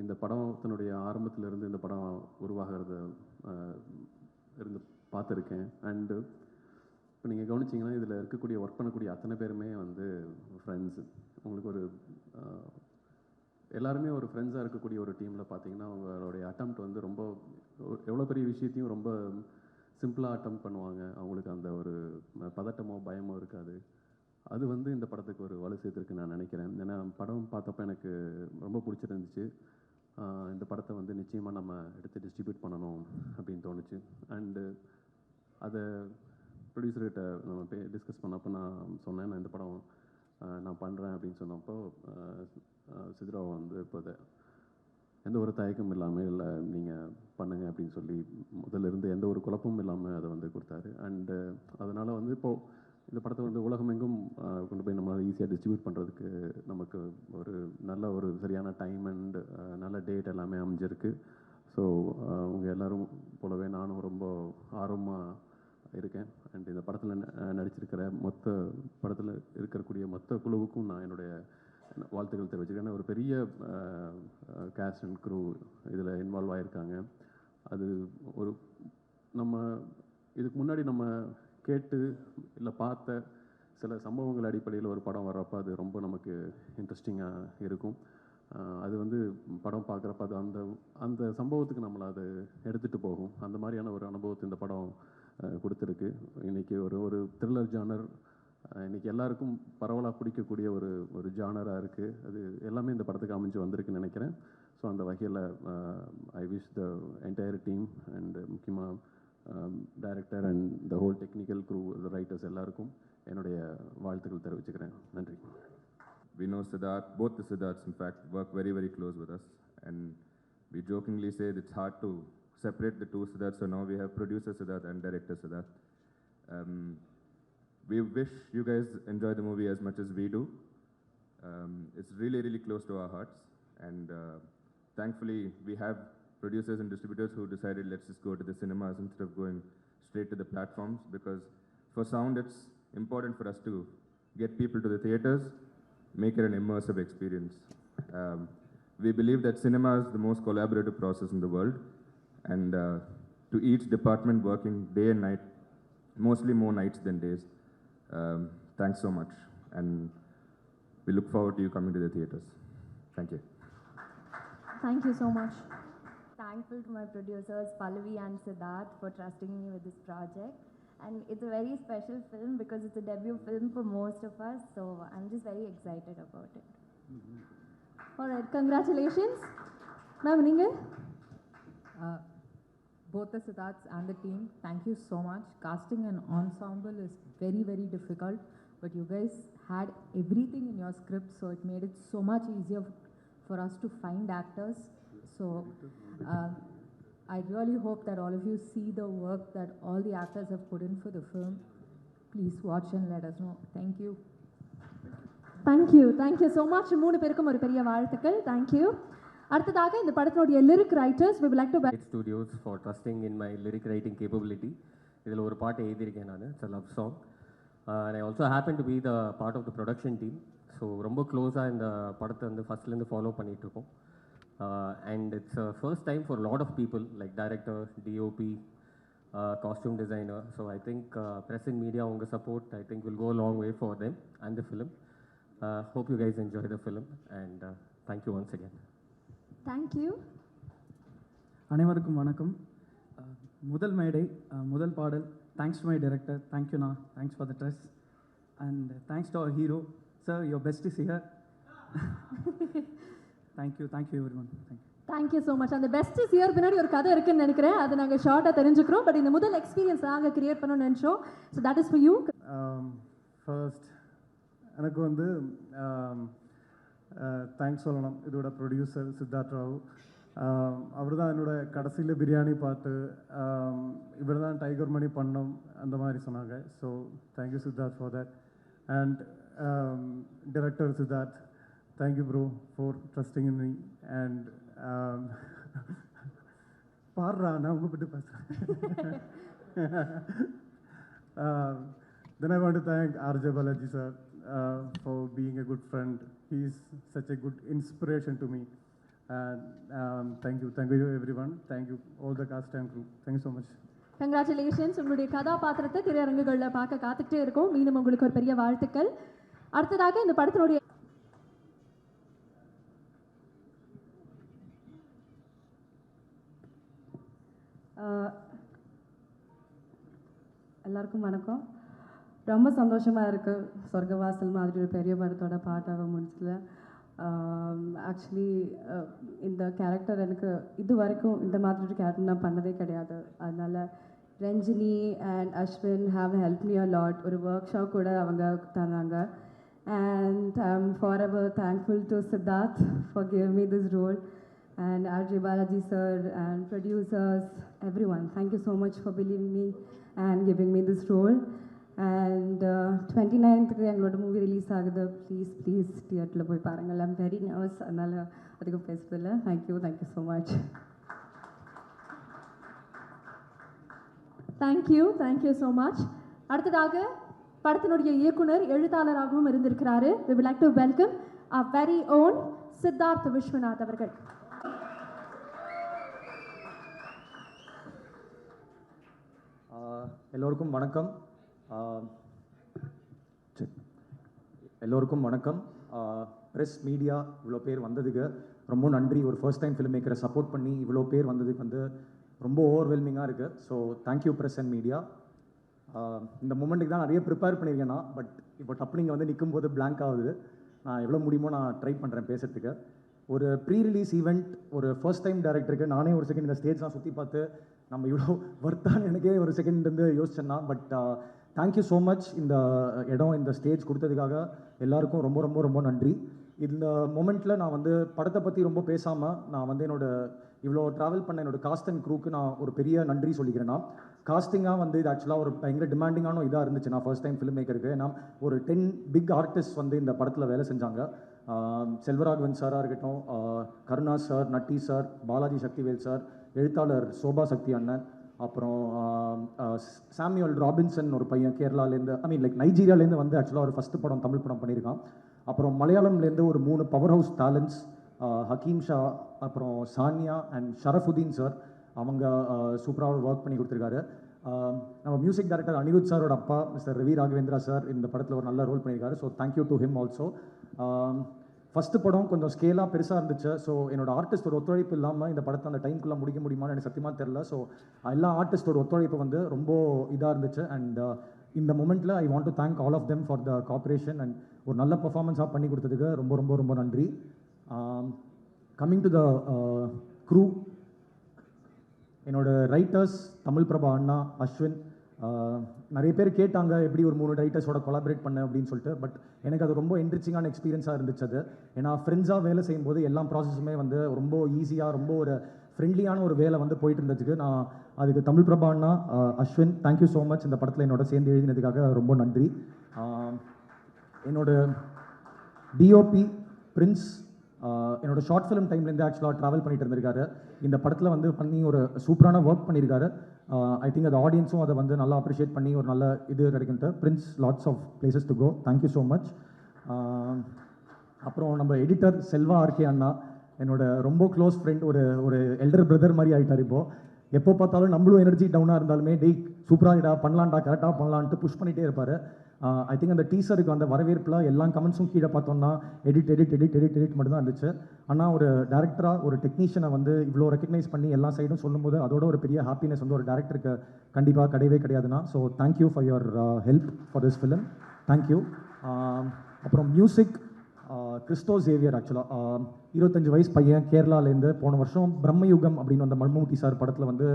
இந்த படத்தினுடைய ஆரம்பத்திலிருந்து இந்த படம் உருவாகிறத இருந்து பார்த்துருக்கேன். அண்டு இப்போ நீங்கள் கவனிச்சிங்கன்னா இதில் இருக்கக்கூடிய ஒர்க் பண்ணக்கூடிய அத்தனை பேருமே வந்து ஃப்ரெண்ட்ஸு. உங்களுக்கு ஒரு எல்லாருமே ஒரு ஃப்ரெண்ட்ஸாக இருக்கக்கூடிய ஒரு டீமில் பார்த்தீங்கன்னா அவங்களுடைய அட்டெம்ப்ட் வந்து ரொம்ப எவ்வளோ பெரிய விஷயத்தையும் ரொம்ப சிம்பிளாக அட்டெம்ப்ட் பண்ணுவாங்க. அவங்களுக்கு அந்த ஒரு பதட்டமோ பயமோ இருக்காது. அது வந்து இந்த படத்துக்கு ஒரு வலு சேர்த்துருக்குன்னு நான் நினைக்கிறேன். ஏன்னா படம் பார்த்தப்போ எனக்கு ரொம்ப பிடிச்சிருந்துச்சு. இந்த படத்தை வந்து நிச்சயமாக நம்ம எடுத்து டிஸ்ட்ரிபியூட் பண்ணணும் அப்படின்னு தோணுச்சு. அண்டு அதை ப்ரொடியூசர்கிட்ட நம்ம டிஸ்கஸ் பண்ணப்போ நான் சொன்னேன், நான் இந்த படம் நான் பண்ணுறேன் அப்படின்னு சொன்னப்போ சித்ராவை வந்து இப்போ எந்த ஒரு தயக்கமும் இல்லாமல் இல்லை நீங்கள் பண்ணுங்க அப்படின்னு சொல்லி முதல்ல எந்த ஒரு குழப்பமும் இல்லாமல் அதை வந்து கொடுத்தாரு. அண்டு அதனால் வந்து இப்போது இந்த படத்தை வந்து உலகமெங்கும் கொண்டு போய் நம்மளால் ஈஸியாக டிஸ்ட்ரிபியூட் பண்ணுறதுக்கு நமக்கு ஒரு நல்ல ஒரு சரியான டைம் அண்ட் நல்ல டேட் எல்லாமே அமைஞ்சிருக்கு. ஸோ உங்கள் எல்லோரும் போலவே நானும் ரொம்ப ஆர்வமாக இருக்கேன். அண்ட் இந்த படத்தில் நடிச்சிருக்கிற படத்தில் இருக்கக்கூடிய மொத்த குழுவுக்கும் நான் என்னுடைய வாழ்த்துக்கள் தெரிவிச்சுக்கிறேன். ஒரு பெரிய கேஸ்ட் அண்ட் க்ரூ இதில் இன்வால்வ் ஆகியிருக்காங்க. அது ஒரு நம்ம இதுக்கு முன்னாடி நம்ம கேட்டு இல்லை பார்த்த சில சம்பவங்கள் அடிப்படையில் ஒரு படம் வர்றப்போ அது ரொம்ப நமக்கு இன்ட்ரெஸ்டிங்காக இருக்கும். அது வந்து படம் பார்க்குறப்ப அது அந்த சம்பவத்துக்கு நம்மளை அது எடுத்துகிட்டு போகும். அந்த மாதிரியான ஒரு அனுபவத்தை இந்த படம் கொடுத்துருக்கு. இன்றைக்கி ஒரு த்ரில்லர் ஜானர் இன்றைக்கி எல்லாருக்கும் பரவலாக பிடிக்கக்கூடிய ஒரு ஜானராக இருக்குது. அது எல்லாமே இந்த படத்துக்கு அமைஞ்சு வந்திருக்குன்னு நினைக்கிறேன். ஸோ அந்த வகையில் I wish the entire team and முக்கியமாக director and the whole technical crew, the writers எல்லாருக்கும் என்னுடைய வாழ்த்துக்கள் தெரிவிச்சுக்கிறேன். நன்றி. We know Siddharth, both the Siddharths in fact work very close with us, And we jokingly say that it's hard to separate the two Siddharth, so now we have producer Siddharth and director Siddharth. We wish you guys enjoy the movie as much as we do. It's really, really close to our hearts, and thankfully we have producers and distributors who decided let's just go to the cinemas instead of going straight to the platforms, because for sound it's important for us to get people to the theaters, make it an immersive experience. We believe that cinema is the most collaborative process in the world, and to each department working day and night, mostly more nights than days, thanks so much, and we look forward to you coming to the theaters. Thank you. Thank you so much. Thankful to my producers Pallavi and Siddharth for trusting me with this project. And it's a very special film because it's a debut film for most of us, so I'm just very excited about it. Alright, congratulations. Ma'am, நீங்கள்? Both the Siddharths and the team, thank you so much. Casting an ensemble is very, very difficult, but you guys had everything in your script, so it made it so much easier for us to find actors. So I really hope that all of you see the work that all the actors have put in for the film. Please watch and let us know. Thank you. Thank you so much. மூணு பேருக்கும் ஒரு பெரிய வாழ்த்துக்கள். Thank you. அடுத்ததாக இந்த படத்தினுடைய lyric writers we would like to Studios for trusting in my lyric writing capability. இதில் ஒரு பாட்டு எழுதியிருக்கேன் நான். It's a love song. And I also happen to be the part of the production team. So ரொம்ப க்ளோஸாக இந்த படத்தை வந்து ஃபஸ்ட்லேருந்து ஃபாலோ பண்ணிகிட்ருக்கோம். And it's a first time for a lot of people like director, DOP, costume designer. So I think press and media, unga support, I think will go a long way for them and the film. Hope you guys enjoy the film, and thank you once again. Thank you. அனைவருக்கும் வணக்கம். முதல் மேடை, முதல் பாடல். Thanks to my director. Thank you, Na. Thanks for the trust. And thanks to our hero. Sir, your best is here. Thank you everyone. Thank you so much. அந்த best is here பின்னாடி ஒரு கதை இருக்குன்னு நினைக்கிறேன். அது நாங்கள் ஷார்ட்டாக தெரிஞ்சுக்கிறோம். பட் இந்த முதல் எக்ஸ்பீரியன்ஸ் நாங்கள் கிரியேட் பண்ணணும்னு நினச்சோம். So that is for you. First எனக்கு வந்து தேங்க்ஸ் சொல்லணும் இதோட ப்ரொடியூசர் சித்தார்த் ராவ். அவர் தான் என்னோட கடைசியில் பிரியாணி பார்த்து இவர் தான் டைகர் மணி பண்ணோம் அந்த மாதிரி சொன்னாங்க. So thank you Siddharth for that. And director Siddharth, thank you bro for trusting in me. And parra na unga pittu pesra. Then I want to thank RJ Balaji sir for being a good friend. He is such a good inspiration to me. And thank you everyone. Thank you all the cast and crew. Thank you so much. Congratulations. உங்களுடைய கதாபாத்திரத்தை திரையரங்குகளில் பார்க்க காத்துக்கிட்டே இருக்கோம். மீண்டும் உங்களுக்கு ஒரு பெரிய வாழ்த்துக்கள். அடுத்ததாக இந்த படத்தினுடைய எல்லாருக்கும் வணக்கம். ரொம்ப சந்தோஷமாக இருக்குது. சொர்க்கவாசல் மாதிரி ஒரு பெரிய படத்தோட பாட்டாக முடிச்சல. ஆக்சுவலி இந்த கேரக்டர் எனக்கு இது வரைக்கும் இந்த மாதிரி ஒரு கேரக்டர் நான் பண்ணதே கிடையாது. அதனால் Ranjini and Ashwin have help me a lot. ஒரு ஒர்க் ஷாப் கூட அவங்க தந்தாங்க. And I am forever thankful to Siddharth for giving me this role. And RJ Balaji sir and producers, everyone, thank you so much for believing me and giving me this role. And 29th எங்களோட movie release ஆகுது. Please தியேட்டரில் போய் பாருங்கள். I'm very nervous, அதனால் அதுக்கு பேசுறதில்ல. Thank you so much. Thank you so much. அடுத்ததாக படத்தினுடைய இயக்குனர் எழுத்தாளராகவும் இருந்திருக்கிறாரு. we would like to welcome our very own Siddharth Viswanath அவர்கள். எல்லோருக்கும் வணக்கம். ப்ரெஸ் மீடியா இவ்வளோ பேர் வந்ததுக்கு ரொம்ப நன்றி. ஒரு ஃபர்ஸ்ட் டைம் ஃபிலிம் மேக்கரை சப்போர்ட் பண்ணி இவ்வளோ பேர் வந்ததுக்கு வந்து ரொம்ப ஓவர்வெல்மிங்காக இருக்குது. So thank you press and media. இந்த மூமெண்ட்டுக்கு தான் நிறைய ப்ரிப்பேர் பண்ணியிருக்கேன் நான். பட் இப்போ டப்ளிங்க வந்து நிற்கும் போது பிளாங்க் ஆகுது. நான் எவ்வளோ முடியுமோ நான் ட்ரை பண்ணுறேன் பேசுறதுக்கு. ஒரு ப்ரீ ரிலீஸ் ஈவெண்ட், ஒரு ஃபர்ஸ்ட் டைம் டேரக்டருக்கு நானே ஒரு செகண்ட் இந்த ஸ்டேஜ்லாம் சுற்றி பார்த்து நம்ம இவ்வளோ வர்த்தான்னு எனக்கே ஒரு செகண்ட் வந்து யோசிச்சேன்னா. பட் தேங்க்யூ ஸோ மச் இந்த இடம், இந்த ஸ்டேஜ் கொடுத்ததுக்காக எல்லாருக்கும் ரொம்ப ரொம்ப ரொம்ப நன்றி. இந்த மொமெண்ட்டில் நான் வந்து படத்தை பற்றி ரொம்ப பேசாமல் நான் வந்து இவ்வளோ ட்ராவல் பண்ண என்னோட காஸ்ட் அண்ட் க்ரூக்கு நான் ஒரு பெரிய நன்றி சொல்லிக்கிறேன்னா, காஸ்டிங்காக வந்து இது ஆக்சுவலாக ஒரு பயங்கர டிமாண்டிங்கான இதாக இருந்துச்சு. நான் ஃபர்ஸ்ட் டைம் ஃபிலிம் மேக்கருக்கு ஏன்னா ஒரு 10 பிக் ஆர்டிஸ்ட் வந்து இந்த படத்தில் வேலை செஞ்சாங்க. செல்வராகவன் சாராக இருக்கட்டும், Karuna sir, Natty sir, Balaji Sakthivel sir, எழுத்தாளர் சோபா சக்தி அண்ணன், அப்புறம் சாமியல் ராபின்சன் ஒரு பையன் கேரளாலேருந்து நைஜீரியாலேருந்து வந்து ஆக்சுவலாக ஒரு ஃபஸ்ட்டு படம் தமிழ் படம் பண்ணியிருக்கான். அப்புறம் மலையாளம்லேருந்து ஒரு 3 power house talents, Hakeem Shah, அப்புறம் சானியா அண்ட் ஷரஃபுதீன் சார், அவங்க சூப்பராக ஒர்க் பண்ணி கொடுத்துருக்காரு. நம்ம மியூசிக் டைரக்டர் அனிருத் சாரோட அப்பா மிஸ்டர் ரவி ராகவேந்திரா சார் இந்த படத்தில் ஒரு நல்ல ரோல் பண்ணியிருக்காரு. So thank you to him also. First படம் கொஞ்சம் ஸ்கேலாக பெருசாக இருந்துச்சு. ஸோ என்னோட ஆர்டிஸ்டோட ஒத்துழைப்பு இல்லாமல் இந்த படத்தை அந்த டைம்குள்ளே முடிக்க முடியுமான்னு எனக்கு சத்தியமாக தெரில. ஸோ எல்லா ஆர்டிஸ்டோட ஒத்துழைப்பு வந்து ரொம்ப இதாக இருந்துச்சு. அண்ட் இந்த மொமெண்ட்டில் I want to thank all of them for the cooperation and ஒரு நல்ல பர்ஃபார்மன்ஸாக பண்ணி கொடுத்ததுக்கு ரொம்ப ரொம்ப ரொம்ப நன்றி. கம்மிங் டு த க்ரூ, என்னோட ரைட்டர்ஸ் தமிழ் பிரபா அண்ணா, அஸ்வின், நிறைய பேர் கேட்டாங்க எப்படி ஒரு 3 ரைட்டர்ஸோட கொலாபரேட் பண்ண அப்படின்னு சொல்லிட்டு. பட் எனக்கு அது ரொம்ப என்ரிச்சிங்கான எக்ஸ்பீரியன்ஸாக இருந்துச்சு. அது ஏன்னா ஃப்ரெண்ட்ஸாக வேலை செய்யும்போது எல்லா ப்ராசஸுமே வந்து ரொம்ப ஈஸியாக ரொம்ப ஒரு ஃப்ரெண்ட்லியான ஒரு வேலை வந்து போயிட்டு இருந்ததுக்கு நான் அதுக்கு தமிழ் பிரபா அண்ணா, அஸ்வின், தேங்க்யூ ஸோ மச். இந்த படத்தில் என்னோட சேர்ந்து எழுதினதுக்காக ரொம்ப நன்றி. என்னோட டிஓபி பிரின்ஸ் என்னோட ஷார்ட் ஃபிலிம் டைம்லேருந்து ஆக்சுவலாக ட்ராவல் பண்ணிட்டு இருந்திருக்காரு. இந்த படத்தில் வந்து பண்ணி ஒரு சூப்பரான ஒர்க் பண்ணியிருக்காரு. ஐ திங்க் அது ஆடியன்ஸும் அதை வந்து நல்லா அப்ரிஷியேட் பண்ணி ஒரு நல்ல இது கிடைக்குன்ட்டு. Prince, lots of places to go, thank you so much. அப்புறம் நம்ம எடிட்டர் செல்வா ஆர்கே அண்ணா, என்னோட ரொம்ப க்ளோஸ் ஃப்ரெண்ட், ஒரு எல்டர் பிரதர் மாதிரி ஆகிட்டார். இப்போது எப்போ பார்த்தாலும் நம்மளும் எனர்ஜி டவுனாக இருந்தாலுமே டேய் சூப்பராகிடா பண்ணலான்டா கரெக்டாக பண்ணலான்ட்டு புஷ் பண்ணிகிட்டே இருப்பார். ஐ திங்க் அந்த டீசருக்கு அந்த வரவேற்பில் எல்லா கமெண்ட்ஸும் கீழே பார்த்தோம்னா எடிட் மட்டும்தான் இருந்துச்சு. ஆனால் ஒரு டேரக்டராக ஒரு டெக்னீஷியனை வந்து இவ்வளோ ரெக்கக்னைஸ் பண்ணி எல்லா சைடும் சொல்லும்போது அதோட ஒரு பெரிய ஹாப்பினஸ் வந்து ஒரு டேரக்டருக்கு கண்டிப்பாக கிடையவே கிடையாதுன்னா. So thank you for your help for this film, thank you. அப்புறம் மியூசிக் கிறிஸ்டோ சேவியர், ஆக்சுவலாக 25 வயசு பையன் கேரளாலேருந்து போன வருஷம் பிரம்மயுகம் அப்படின்னு வந்த மம்முட்டி சார் படத்தில் வந்து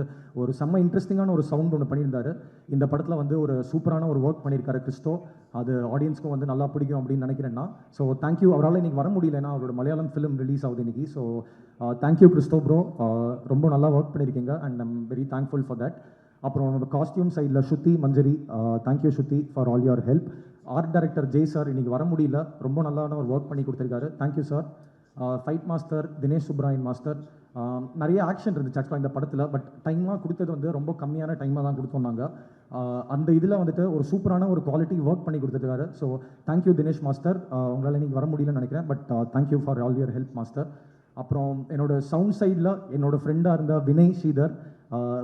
ஒரு செம்ம இன்ட்ரெஸ்டிங்கான ஒரு சவுண்ட் ஒன்று பண்ணியிருந்தாரு. இந்த படத்தில் வந்து ஒரு சூப்பரான ஒரு ஒர்க் பண்ணியிருக்காரு கிறிஸ்டோ. அது ஆடியன்ஸ்க்கும் வந்து நல்லா பிடிக்கும் அப்படின்னு நினைக்கிறேன்னா. So thank you. அவரால் இன்றைக்கி வர முடியலன்னா அவரோட மலையாளம் ஃபிலிம் ரிலீஸ் ஆகுது இன்றைக்கி. ஸோ தேங்க்யூ கிறிஸ்டோ ப்ரோ, ரொம்ப நல்லா ஒர்க் பண்ணியிருக்கீங்க and I'm very thankful for that. அப்புறம் நம்ம காஸ்டியூம் சைடில் Shruti Manjari, thank you Shruti for all your help. Art director Jai sir இன்றைக்கி வர முடியல, ரொம்ப நல்லான ஒரு ஒர்க் பண்ணி கொடுத்துருக்காரு, thank you sir. Fight master Dinesh Subrayan master, நிறைய ஆக்ஷன் இருந்துச்சு ஆக்சுவலாக இந்த படத்தில். பட் டைமாக கொடுத்தது வந்து ரொம்ப கம்மியான டைமாக தான் கொடுத்தோம் நாங்கள். அந்த இதில் வந்துட்டு ஒரு சூப்பரான ஒரு குவாலிட்டி ஒர்க் பண்ணி கொடுத்துருக்காரு. So thank you Dinesh master. உங்களால் இன்றைக்கி வர முடியலன்னு நினைக்கிறேன், but thank you for all your help master. அப்புறம் என்னோட சவுண்ட் சைடில் என்னோட ஃப்ரெண்டாக இருந்த வினய் ஸ்ரீதர்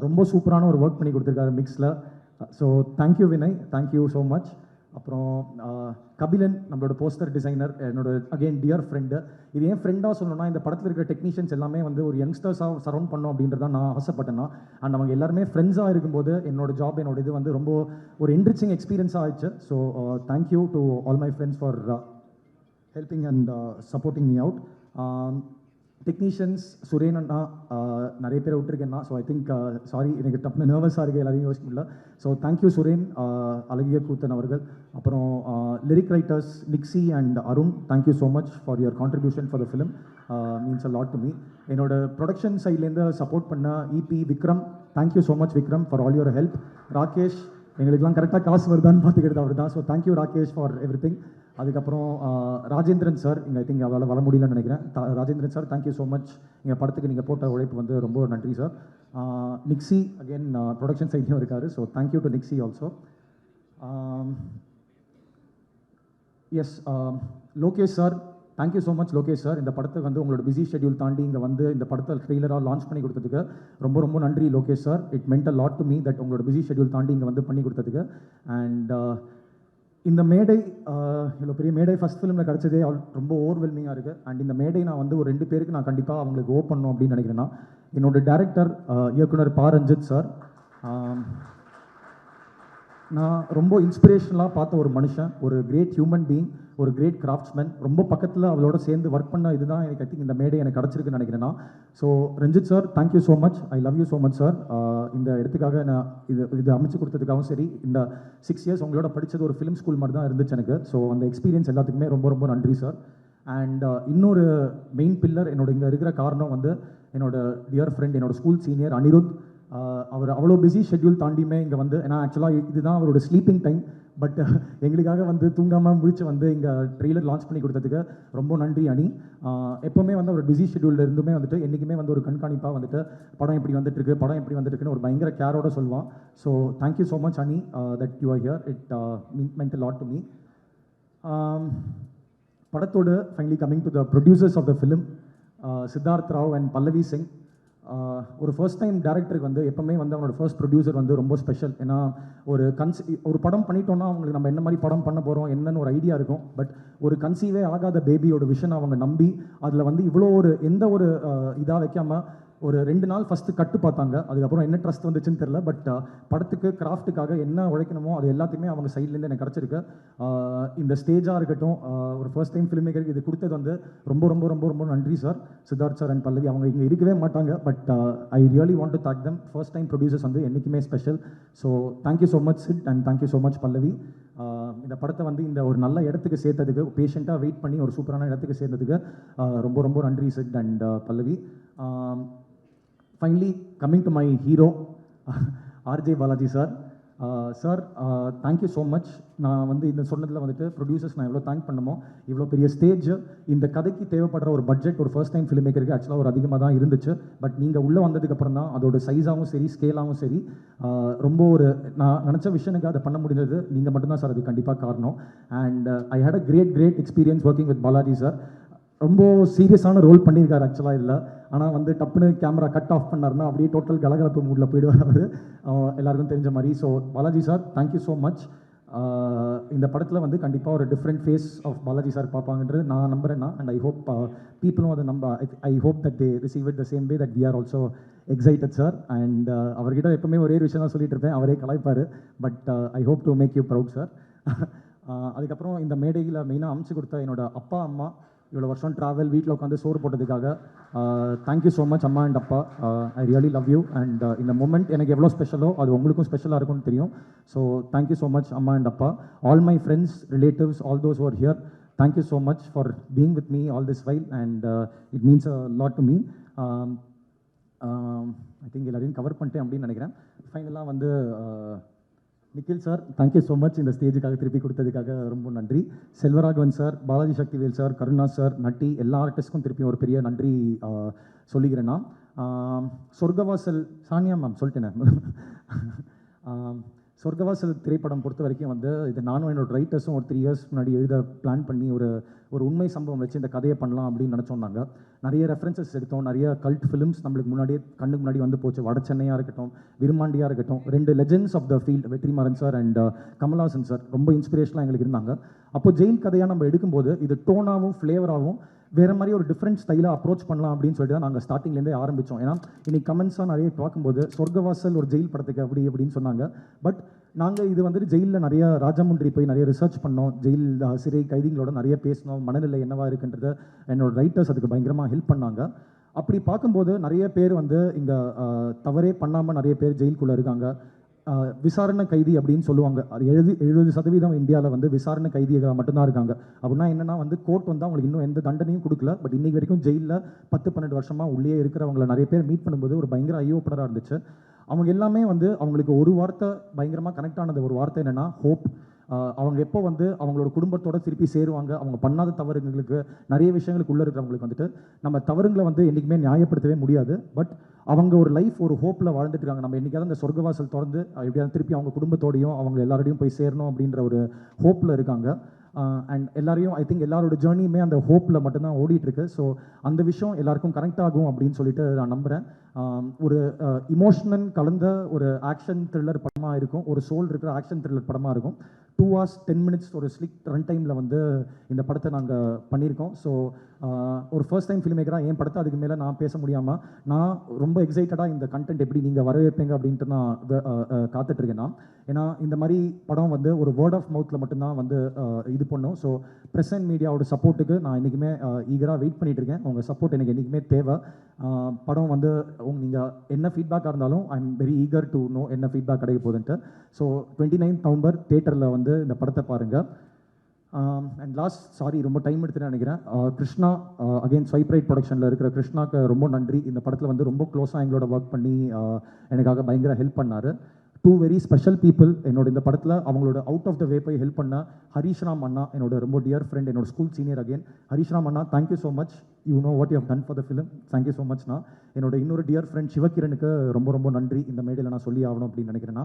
ரொம்ப சூப்பரான ஒரு ஒர்க் பண்ணி கொடுத்துருக்காரு மிக்ஸில். So thank you Vinay, thank you so much. அப்புறம் கபிலன் நம்மளோட போஸ்டர் டிசைனர், என்னோட அகெயின் டியர் ஃப்ரெண்டு. இது ஏன் ஃப்ரெண்டாக சொல்லணும்னா இந்த படத்தில் இருக்கிற டெக்னீஷியன்ஸ் எல்லாமே வந்து ஒரு யங்ஸ்டர்ஸாக சரௌண்ட் பண்ணோம் அப்படின்றத நான் ஆசைப்பட்டேன்னா. அண்ட் அவங்க எல்லாருமே ஃப்ரெண்ட்ஸாக இருக்கும்போது என்னோட ஜாப் என்னோட இது வந்து ரொம்ப ஒரு என்ரிச்சிங் எக்ஸ்பீரியன்ஸாக ஆயிடுச்சு. So thank you to all my friends for helping and supporting me out. Technicians Suren அண்ணா, நிறைய பேரை விட்டுருக்கேன்னா. ஸோ ஐ திங்க் சாரி எனக்கு டப்புனு நர்வஸாக இருக்குது, எல்லாரையும் யோசிக்க முடியல. ஸோ தேங்க்யூ சுரேன், அழகிய கூத்தன் அவர்கள். அப்புறம் lyric writers Nixy and Arun, thank you so much for your contribution for the film, means a lot to me. என்னோட ப்ரொடக்ஷன் சைட்லேருந்து சப்போர்ட் பண்ண EP Vikram, thank you so much Vikram for all your help. Rakesh, எங்களுக்கெல்லாம் கரெக்டாக காசு வருதான்னு பார்த்துக்கிட்டு அவர் தான். So thank you Rakesh for everything. அதுக்கப்புறம் ராஜேந்திரன் சார், இங்கே ஐ திங்க் அவரால் வர முடியலன்னு நினைக்கிறேன். Rajendran sir, thank you so much. எங்கள் படத்துக்கு நீங்கள் போட்ட உழைப்பு வந்து ரொம்ப நன்றி சார். நிக்ஸி அகெயின் ப்ரொடக்ஷன் சைட்லையும் இருக்கார். So thank you to Nixy also. S Lokesh sir, thank you so much Lokesh sir. இந்த படத்தை வந்து உங்களோட பிஸி ஷெட்யூல் தாண்டி இங்கே வந்து இந்த படத்தை ட்ரெய்லராக லான்ச் பண்ணி கொடுத்ததுக்கு ரொம்ப ரொம்ப நன்றி Lokesh sir. It மென்ட் a lot to me that உங்களோட பிஸி ஷெட்யூல் தாண்டி இங்கே வந்து பண்ணி கொடுத்ததுக்கு. அண்ட் இந்த மேடை, இவ்வளோ பெரிய மேடை ஃபஸ்ட் ஃபிலிமில் கிடச்சதே ரொம்ப ஓவர்வெல்மிங்காக இருக்குது. அண்ட் இந்த மேடை நான் வந்து ஒரு 2 பேருக்கு நான் கண்டிப்பாக அவங்களுக்கு ஓ பண்ணணும் அப்படின்னு நினைக்கிறேன்னா, என்னோட டேரக்டர் இயக்குனர் பா ரஞ்சித் சார். நான் ரொம்ப இன்ஸ்பிரேஷனலாக பார்த்த ஒரு மனுஷன், ஒரு கிரேட் ஹியூமன் பீயிங், ஒரு கிரேட் கிராஃப்ட்ஸ்மேன். ரொம்ப பக்கத்தில் அவளோட சேர்ந்து ஒர்க் பண்ண இதுதான் எனக்கு ஐ திங்க் இந்த மேடை எனக்கு கிடச்சிருக்குன்னு நினைக்கிறேன்னா. So Ranjith sir, thank you so much, I love you so much sir. இந்த இடத்துக்காக நான் இது அமைச்சு கொடுத்ததுக்காகவும் சரி, இந்த 6 இயர்ஸ் உங்களோட படித்தது ஒரு ஃபிலிம் ஸ்கூல் மாதிரி தான் இருந்துச்சு எனக்கு. ஸோ அந்த எக்ஸ்பீரியன்ஸ் எல்லாத்துக்குமே ரொம்ப ரொம்ப நன்றி சார். அண்ட் இன்னொரு மெயின் பில்லர் என்னோட இங்கே இருக்கிற காரணம் வந்து என்னோட டியர் ஃப்ரெண்ட், என்னோட ஸ்கூல் சீனியர் அனிருத். அவர் அவ்வளோ பிஸி ஷெட்யூல் தாண்டியுமே இங்கே வந்து, ஏன்னா ஆக்சுவலாக இதுதான் அவரோட ஸ்லீப்பிங் டைம், பட் எங்களுக்காக வந்து தூங்காமல் முடிச்சு வந்து இங்கே ட்ரெய்லர் லான்ச் பண்ணி கொடுத்ததுக்கு ரொம்ப நன்றி அனி. எப்போவுமே வந்து அவர் பிஸி ஷெட்யூலில் இருந்துமே வந்துட்டு என்றைக்குமே வந்து ஒரு கண்காணிப்பாக வந்துட்டு படம் எப்படி வந்துட்டுருக்கு, படம் எப்படி வந்துட்டுருக்குன்னு ஒரு பயங்கர கேரோட சொல்லுவான். So thank you so much Ani that you are here. It meant a lot to me. படத்தோட finally coming to the producers of the film, Siddharth Rao and Pallavi Singh. ஒரு ஃபர்ஸ்ட் டைம் டேரக்டருக்கு வந்து எப்போவுமே வந்து அவனோட ஃபர்ஸ்ட் ப்ரொடியூசர் வந்து ரொம்ப ஸ்பெஷல். ஏன்னா ஒரு படம் பண்ணிட்டோன்னா அவங்களுக்கு நம்ம என்ன மாதிரி படம் பண்ண போகிறோம் என்னன்னு ஒரு ஐடியா இருக்கும். பட் ஒரு கன்சீவே ஆகாத பேபியோட விஷன் அவங்க நம்பி அதில் வந்து இவ்வளோ ஒரு எந்த ஒரு இதாக வைக்காமல் ஒரு 2 நாள் ஃபஸ்ட்டு கட்டு பார்த்தாங்க. அதுக்கப்புறம் என்ன ட்ரஸ்ட் வந்துச்சுன்னு தெரில. பட் படத்துக்கு கிராஃப்ட்டுக்காக என்ன உழைக்கணுமோ அது எல்லாத்தையுமே அவங்க சைட்லேருந்து எனக்கு கிடச்சிருக்கு. இந்த ஸ்டேஜாக இருக்கட்டும், ஒரு ஃபர்ஸ்ட் டைம் ஃபிலிம் மேக்கருக்கு இது கொடுத்தது வந்து ரொம்ப ரொம்ப ரொம்ப ரொம்ப நன்றி sir, Siddharth sir and Pallavi. அவங்க இங்கே இருக்கவே மாட்டாங்க, but I really want to thank them. First time producers வந்து என்றைக்குமே special. So thank you so much Sid and thank you so much Pallavi. இந்த படத்தை வந்து இந்த ஒரு நல்ல இடத்துக்கு சேர்த்ததுக்கு, பேஷண்ட்டாக வெயிட் பண்ணி ஒரு சூப்பரான இடத்துக்கு சேர்த்ததுக்கு ரொம்ப ரொம்ப நன்றி sit and Pallavi. Finally, coming to my hero, RJ Balaji sir. Sir thank you so much. நான் வந்து இந்த சொன்னதில் வந்துட்டு ப்ரொடியூசர்ஸ் நான் எவ்வளோ தேங்க் பண்ணமோ, இவ்வளோ பெரிய ஸ்டேஜ், இந்த கதைக்கு தேவைப்படுற ஒரு பட்ஜெட் ஒரு ஃபர்ஸ்ட் டைம் ஃபிலிம் மேக்கருக்கு ஆக்சுவலாக ஒரு அதிகமாக தான் இருந்துச்சு. பட் நீங்கள் உள்ளே வந்ததுக்கப்புறம் தான் அதோட சைஸாகவும் சரி, ஸ்கேலாகவும் சரி, ரொம்ப ஒரு நான் நினச்ச விஷயனுக்கு அதை பண்ண முடிஞ்சது நீங்கள் மட்டும்தான் சார். அது கண்டிப்பாக காரணம். And I had a great experience working with Balaji sir. ரொம்ப சீரியஸான ரோல் பண்ணியிருக்காரு ஆக்சுவலாக இல்லை. ஆனால் வந்து டப்புன்னு கேமரா கட் ஆஃப் பண்ணார்னா அப்படியே டோட்டல் கலகலப்பு மூடில் போயிடுவார் அவர், எல்லாருக்கும் தெரிஞ்ச மாதிரி. So Balaji sir thank you so much. இந்த படத்தில் வந்து கண்டிப்பாக ஒரு different face of Balaji sir பார்ப்பாங்கன்றது நான் நம்புகிறேன்னா. அண்ட் ஐ ஹோப் பீப்புளும் அதை I hope that they receive it the same way that we are also excited sir. And அவர்கிட்ட எப்பவுமே ஒரே விஷயம் தான் சொல்லிட்டு இருப்பேன், அவரே கலாய்ப்பார். But I hope to make you proud sir. அதுக்கப்புறம் இந்த மேடையில் மெயினாக அமைச்சு கொடுத்த என்னோட அப்பா அம்மா, இவ்வளோ வருஷம் ட்ராவல், வீட்டில் உட்காந்து சோறு போட்டதுக்காக தேங்க்யூ ஸோ மச் அம்மா அண்ட் அப்பா. I really love you. And இந்த மூமெண்ட் எனக்கு எவ்வளோ ஸ்பெஷலோ அது உங்களுக்கும் ஸ்பெஷலாக இருக்கும்னு தெரியும். ஸோ தேங்க்யூ ஸோ மச் அம்மா அண்ட் அப்பா. All my friends, relatives, all those are here, thank you so much for being with me all this while. And it means a lot to me. I think எல்லாரையும் cover பண்ணிட்டேன் அப்படின்னு நினைக்கிறேன். ஃபைனலாக வந்து Nikhil sir thank you so much இந்த ஸ்டேஜுக்காக திருப்பி கொடுத்ததுக்காக ரொம்ப நன்றி. Selvaraghavan sir, Balaji Sakthivel sir, Karuna sir, Natty, எல்லா ஆர்டிஸ்ட்க்கும் திருப்பி ஒரு பெரிய நன்றி சொல்லிக்கிறேன் நான். சொர்க்கவாசல் சானியா மேம் சொல்லிட்டேன். சொர்க்கவாசல் திரைப்படம் பொறுத்த வரைக்கும் வந்து இது நானும் என்னோட ரைட்டர்ஸும் ஒரு 3 years முன்னாடி எழுத பிளான் பண்ணி ஒரு உண்மை சம்பவம் வச்சு இந்த கதையை பண்ணலாம் அப்படின்னு நினச்சோம். நாங்கள் நிறைய ரெஃபரன்சஸ் எடுத்தோம், நிறைய கல்ட் ஃபிலிம்ஸ் நம்மளுக்கு முன்னாடியே கண்ணுக்கு முன்னாடி வந்து போச்சு. வட சென்னையாக இருக்கட்டும், விருமாண்டியாக இருக்கட்டும், 2 legends of the field, Vetrimaaran sir and Kamal Haasan sir ரொம்ப இன்ஸ்பிரேஷனாக எங்களுக்கு இருந்தாங்க. அப்போ ஜெயில் கதையாக நம்ம எடுக்கும்போது இது டோனாகவும் ஃப்ளேவராகவும் வேறு மாதிரி ஒரு டிஃப்ரெண்ட் ஸ்டைலாக அப்ரோச் பண்ணலாம் அப்படின்னு சொல்லிட்டு தான் நாங்கள் ஸ்டார்டிங்லேருந்தே ஆரம்பித்தோம். ஏன்னா இன்னைக்கு கமெண்ட்ஸாக நிறைய பார்க்கும்போது சொர்க்கவாசல் ஒரு ஜெயில் படத்துக்கு அப்படின்னு சொன்னாங்க. பட் நாங்கள் இது வந்துட்டு ஜெயிலில் நிறைய ராஜமுந்திரி போய் நிறைய ரிசர்ச் பண்ணோம், ஜெயில் சிறை கைதிகளோட நிறைய பேசினோம், மனநிலை என்னவா இருக்குன்றத என்னோட ரைட்டர்ஸ் அதுக்கு பயங்கரமாக ஹெல்ப் பண்ணாங்க. அப்படி பார்க்கும்போது நிறைய பேர் வந்து இங்கே தவறே பண்ணாமல் நிறைய பேர் ஜெயிலுக்குள்ளே இருக்காங்க. விசாரணை கைதி அப்படின்னு சொல்லுவாங்க. அது 70% இந்தியாவில் வந்து விசாரணை கைதிகள் மட்டும்தான் இருக்காங்க. அப்படின்னா என்னன்னா வந்து கோர்ட் வந்து அவங்களுக்கு இன்னும் எந்த தண்டனையும் கொடுக்கல. பட் இன்னைக்கு வரைக்கும் ஜெயிலில் 10-12 வருஷமாக உள்ளே இருக்கிறவங்களை நிறைய பேர் மீட் பண்ணும்போது ஒரு பயங்கர ஐயோப்படராக இருந்துச்சு. அவங்க எல்லாமே வந்து அவங்களுக்கு ஒரு வார்த்தை பயங்கரமாக கனெக்ட் ஆனது. ஒரு வார்த்தை என்னென்னா ஹோப். அவங்க எப்போ வந்து அவங்களோட குடும்பத்தோட திருப்பி சேருவாங்க, அவங்க பண்ணாத தவறுங்களுக்கு நிறைய விஷயங்களுக்கு உள்ளே இருக்கிறவங்களுக்கு வந்துட்டு நம்ம தவறுங்களை வந்து என்றைக்குமே நியாயப்படுத்தவே முடியாது. பட் அவங்க ஒரு லைஃப் ஒரு ஹோப்பில் வாழ்ந்துட்டு இருக்காங்க. நம்ம என்றைக்காவது அந்த சொர்க்கவாசல் திறந்து எப்படியாவது திருப்பி அவங்க குடும்பத்தோடையும் அவங்க எல்லாரோடையும் போய் சேரணும் அப்படின்ற ஒரு ஹோப்பில் இருக்காங்க. அண்ட் எல்லாரையும் ஐ திங்க் எல்லாரோட ஜேர்னியுமே அந்த ஹோப்பில் மட்டும்தான் ஓடிட்டுருக்கு. ஸோ அந்த விஷயம் எல்லாருக்கும் கனெக்ட் ஆகும் அப்படின்னு சொல்லிட்டு நான் நம்புகிறேன். ஒரு இமோஷனல் கலந்த ஒரு ஆக்ஷன் த்ரில்லர் படமாக இருக்கும், ஒரு சோல் இருக்கிற ஆக்ஷன் த்ரில்லர் படமாக இருக்கும். 2 hours 10 minutes ஒரு ஸ்லிக் ரன் டைமில் வந்து இந்த படத்தை நாங்கள் பண்ணியிருக்கோம். ஸோ ஒரு ஃபர்ஸ்ட் டைம் ஃபிலிம் மேக்கராக என் படத்தை அதுக்கு மேலே நான் பேச முடியாமல் நான் ரொம்ப எக்ஸைட்டடாக இந்த கண்டென்ட் எப்படி நீங்கள் வரவேற்பீங்க அப்படின்ட்டு நான் காத்துட்ருக்கேன் நான். ஏன்னா இந்த மாதிரி படம் வந்து ஒரு வேர்ட் ஆஃப் மவுத்தில் மட்டும்தான் வந்து இது பண்ணும். ஸோ ப்ரெஸ் அண்ட் மீடியாவோட சப்போர்ட்டுக்கு நான் என்றைக்குமே ஈகராக வெயிட் பண்ணிகிட்ருக்கேன். உங்கள் சப்போர்ட் எனக்கு என்றைக்குமே தேவை. படம் வந்து நீங்கள் என்ன ஃபீட்பேக்காக இருந்தாலும் ஐ am very eager to know என்ன ஃபீட்பேக் கிடைக்க போகுதுன்ட்டு. ஸோ 29th November தியேட்டரில் வந்து இந்த படத்தை பாருங்கள். அண்ட் லாஸ்ட் சாரி ரொம்ப டைம் எடுத்துன்னு நினைக்கிறேன் கிருஷ்ணா அகைன் ஸ்வைப் ரைட் ப்ரொடக்ஷனில் இருக்கிற கிருஷ்ணாக்கு ரொம்ப நன்றி. இந்த படத்தில் வந்து ரொம்ப க்ளோஸாக எங்களோட ஒர்க் பண்ணி எனக்காக பயங்கர ஹெல்ப் பண்ணார். டூ வெரி ஸ்பெஷல் பீப்புள் என்னோட இந்த படத்தில் அவங்களோட அவுட் ஆஃப் த வே போய் ஹெல்ப் பண்ண ஹரிஷ்ராம் அண்ணா, என்னோட ரொம்ப டியர் ஃப்ரெண்ட், என்னோட ஸ்கூல் சீனியர் அகைன். ஹரிஷ்ராம் அண்ணா, thank you so much. You know what you have done for the film. Thank you so மச்ண்ணா. என்னோட இன்னொரு டியர் ஃப்ரெண்ட் சிவகிரனுக்கு ரொம்ப ரொம்ப நன்றி. இந்த மேடையில் நான் சொல்லி ஆகணும் அப்படின்னு நினைக்கிறேன்னா.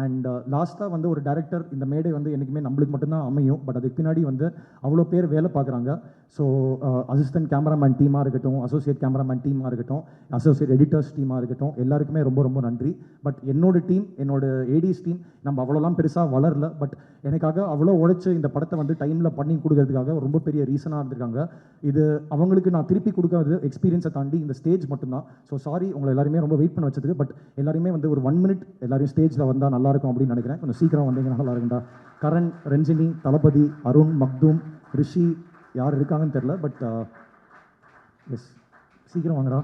அண்ட் லாஸ்ட்டாக வந்து ஒரு டேரக்டர், இந்த மேடை வந்து என்றைக்குமே நம்மளுக்கு மட்டும்தான் அமையும். பட் அதுக்கு பின்னாடி வந்து அவ்வளோ பேர் வேலை பார்க்குறாங்க. ஸோ அசிஸ்டன்ட் கேமராமேன் டீமாக இருக்கட்டும், அசோசியேட் கேமராமேன் டீமாக இருக்கட்டும், அசோசியேட் எடிட்டர்ஸ் டீமாக இருக்கட்டும், எல்லாருக்குமே ரொம்ப ரொம்ப நன்றி. பட் என்னோட டீம், என்னோட ஏடிஸ் டீம் நம்ம அவ்வளோலாம் பெருசாக வளரல. பட் எனக்காக அவ்வளோ உழைச்சி இந்த படத்தை வந்து டைமில் பண்ணி கொடுக்கறதுக்காக ரொம்ப பெரிய ரீசனாக இருந்திருக்காங்க. இது அவங்களுக்கு நான் திருப்பி கொடுக்காது எக்ஸ்பீரியன்ஸை தாண்டி இந்த ஸ்டேஜ் மட்டும்தான். ஸோ சாரி உங்களை எல்லாருமே ரொம்ப வெயிட் பண்ண வச்சதுக்கு. பட் எல்லாருமே வந்து ஒரு 1 minute எல்லாரையும் ஸ்டேஜில் வந்தால் நல்லாயிருக்கும் அப்படின்னு நினைக்கிறேன். கொஞ்சம் சீக்கிரம் வந்தீங்கன்னா நல்லா இருக்கும்டா. கரண், ரஞ்சினி, தளபதி, அருண், மக்தூம், ரிஷி, யார் இருக்காங்கன்னு தெரில. பட் எஸ், சீக்கிரம் வாங்கடா.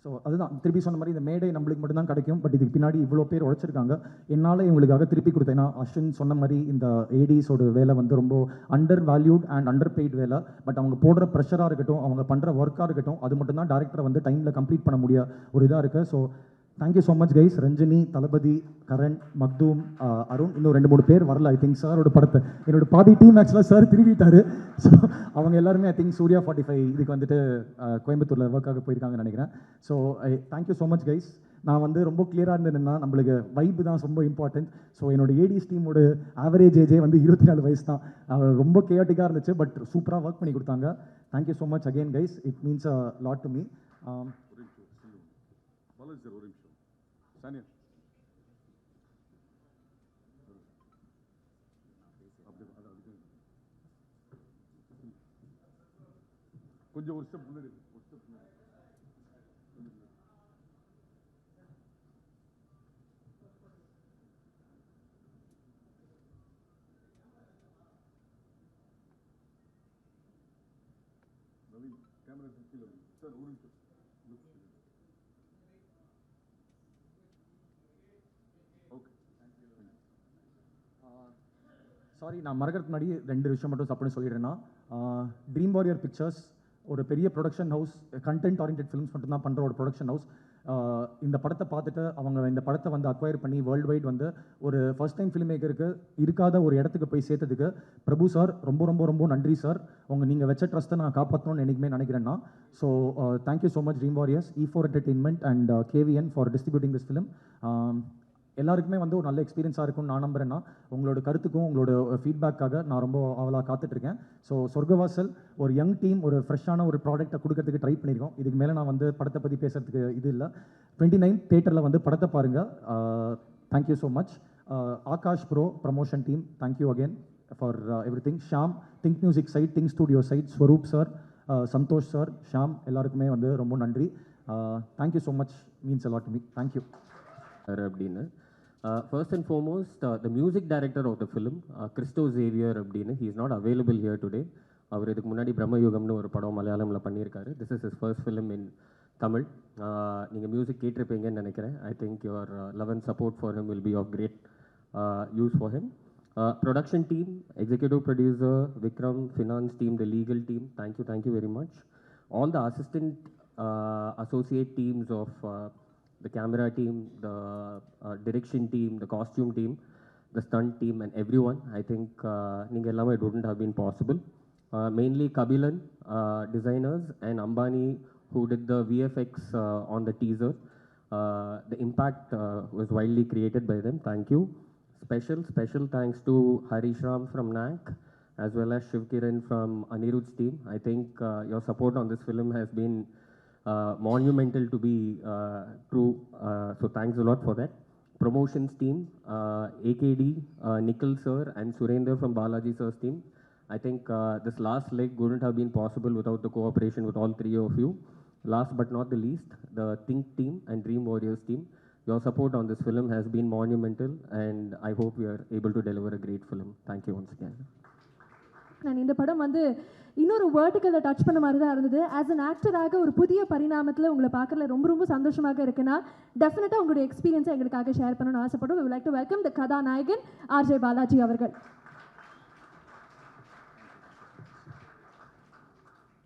ஸோ அதுதான் திருப்பி சொன்ன மாதிரி இந்த மேடை நம்மளுக்கு மட்டும்தான் கிடைக்கும். பட் இதுக்கு பின்னாடி இவ்வளோ பேர் உழைச்சிருக்காங்க. என்னால் இவங்களுக்காக திருப்பி கொடுத்தேன். ஏன்னா அஸ்வின் சொன்ன மாதிரி இந்த ஏடிஸோட வேலை வந்து ரொம்ப under valued and under paid வேலை. பட் அவங்க போடுற ப்ரெஷராக இருக்கட்டும், அவங்க பண்ணுற ஒர்க்காக இருக்கட்டும், அது மட்டும்தான் டேரக்டரை வந்து டைமில் கம்ப்ளீட் பண்ண முடிய ஒரு இதாக இருக்குது. So thank you so much guys. Ranjini, தளபதி, கரண், மக்தூம், அருண், இன்னும் 2-3 பேர் வரல. ஐ திங்க் சாரோட படத்தை என்னோட பாதி டீம் ஆக்சுவலாக சார் திருவிட்டார். ஸோ அவங்க எல்லாருமே ஐ திங்க் சூர்யா 45 இதுக்கு வந்துட்டு கோயம்புத்தூரில் ஒர்க்காக போயிருக்காங்கன்னு நினைக்கிறேன். So thank you so much guys. நான் வந்து ரொம்ப கிளியராக இருந்தேன்னா நம்மளுக்கு வைப்பு தான் ரொம்ப இம்பார்ட்டன்ட். ஸோ என்னோட ஏடிஎஸ் டீமோட ஆவரேஜ் ஏஜே வந்து 24 வயசு தான். ரொம்ப கேட்டிக்காக இருந்துச்சு. பட் சூப்பராக ஒர்க் பண்ணி கொடுத்தாங்க. Thank you so much again guys. It means a lot to me. கொஞ்சம் ஒரு ஸ்டெப் முன்னாடி. நவீன் கேமரா கீழே சார் ஒரு நிமிஷம். சாரி, நான் மறக்கிறதுக்கு முன்னாடி 2 விஷயம் மட்டும் சப்புன்னு சொல்லிடுறேன்னா, ட்ரீம் வாரியர் பிக்சர்ஸ் ஒரு பெரிய production house, content oriented films மட்டும்தான் பண்ணுற ஒரு ப்ரொடக்ஷன் ஹவுஸ். இந்த படத்தை பார்த்துட்டு அவங்க இந்த படத்தை வந்து அக்வயர் பண்ணி வேர்ல்டு வைட் வந்து ஒரு ஃபர்ஸ்ட் டைம் ஃபிலிம் மேக்கருக்கு இருக்காத ஒரு இடத்துக்கு போய் சேர்த்ததுக்கு பிரபு சார் ரொம்ப ரொம்ப ரொம்ப நன்றி சார். நீங்கள் வச்ச ட்ரஸ்ட்டை நான் காப்பாற்றணும்னு என்றைக்குமே நினைக்கிறேன்னா. So thank you so much dream warriors, E4 Entertainment and KVN for distributing this film. எல்லாருக்குமே வந்து ஒரு நல்ல எக்ஸ்பீரியன்ஸாக இருக்கும்னு நான் நம்புறேன்னா உங்களோட கருத்துக்கும் உங்களோட ஃபீட்பேக்காக நான் ரொம்ப அவளாக காத்துட்ருக்கேன். ஸோ சொர்க்கவாசல் ஒரு யங் டீம் ஒரு ஃப்ரெஷ்ஷான ஒரு ப்ராடக்ட்டை கொடுக்கறதுக்கு ட்ரை பண்ணியிருக்கோம். இதுக்கு மேலே நான் வந்து படத்தை பற்றி பேசுறதுக்கு இது இல்லை. 29th தியேட்டரில் வந்து படத்தை பாருங்கள். Thank you so much. Akash bro promotion team, thank you again for everything. Sham, Think Music side, Think Studio side, Swaroop sir, Santhosh sir, Sham, எல்லாருக்குமே வந்து ரொம்ப நன்றி. Thank you so much, means a lot to me. Thank you. அப்படின்னு first and foremost, the music director of the film, Christo Xavier அப்படின்னு, he is not available here today. அவர் இதுக்கு முன்னாடி பிரம்மயுகம்னு ஒரு படம் மலையாளமில் பண்ணியிருக்காரு. This is his first film in Tamil. நீங்கள் music கேட்டிருப்பீங்கன்னு நினைக்கிறேன். I think your love and support for him will be of great use for him. Production team, executive producer, Vikram, finance team, the legal team, thank you very much. All the assistant associate teams of the camera team, the direction team, the costume team, the stunt team, and everyone. I think it wouldn't have been possible. Mainly Kabilan, designers, and Ambani, who did the VFX on the teaser. The impact was widely created by them. Thank you. Special thanks to Harish Ram from NAC, as well as Shiv Kiran from Anirudh's team. I think your support on this film has been monumental to be true. So thanks a lot for that. Promotions team, AKD, Nikhil sir, and Surendra from Balaji sir's team. I think this last leg wouldn't have been possible without the cooperation with all 3 of you. Last but not the least, the Think team and Dream Warriors team. Your support on this film has been monumental, and I hope we are able to deliver a great film. Thank you once again. நான் இந்த படம் வந்து இன்னொரு வேர்ட்டிக்கலை touch பண்ண மாதிரி தான் இருந்தது. As an ஆக்டராக ஒரு புதிய பரிணாமத்தில் உங்களை பார்க்கறதுல ரொம்ப ரொம்ப சந்தோஷமாக இருக்குன்னா டெஃபினட்டாக உங்களுடைய எக்ஸ்பீரியன்ஸை எங்களுக்காக ஷேர் பண்ணணும்னு ஆசைப்படுறோம். We would like to welcome the கதாநாயகன் ஆர்ஜே பாலாஜி அவர்கள்.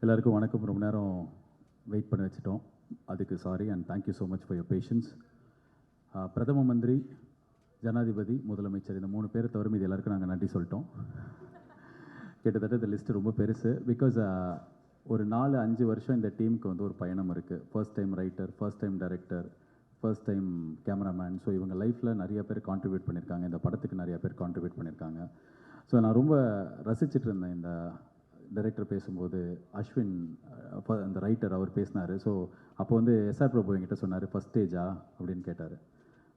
எல்லாருக்கும் வணக்கம். ரொம்ப நேரம் வெயிட் பண்ண வச்சுட்டோம், அதுக்கு sorry and thank you so much for your patience. பிரதம மந்திரி, ஜனாதிபதி, முதலமைச்சர் இந்த 3 பேரை தவிர இது எல்லாருக்கும் நாங்கள் நன்றி சொல்லிட்டோம். கிட்டத்தட்ட இந்த லிஸ்ட்டு ரொம்ப பெருசு. பிகாஸ் ஒரு 4-5 வருஷம் இந்த டீமுக்கு வந்து ஒரு பயணம் இருக்குது. First time writer, first time director, first time cameraman. So இவங்க லைஃப்பில் நிறைய பேர் கான்ட்ரிபியூட் பண்ணியிருக்காங்க, இந்த படத்துக்கு நிறைய பேர் கான்ட்ரிபியூட் பண்ணியிருக்காங்க. ஸோ நான் ரொம்ப ரசிச்சுட்டு இருந்தேன் இந்த டைரக்டர் பேசும்போது. அஸ்வின் அந்த ரைட்டர் அவர் பேசினார். ஸோ அப்போ வந்து எஸ்ஆர் பிரபு என்கிட்ட சொன்னார், ஃபஸ்ட் ஸ்டேஜா அப்படின்னு கேட்டார்.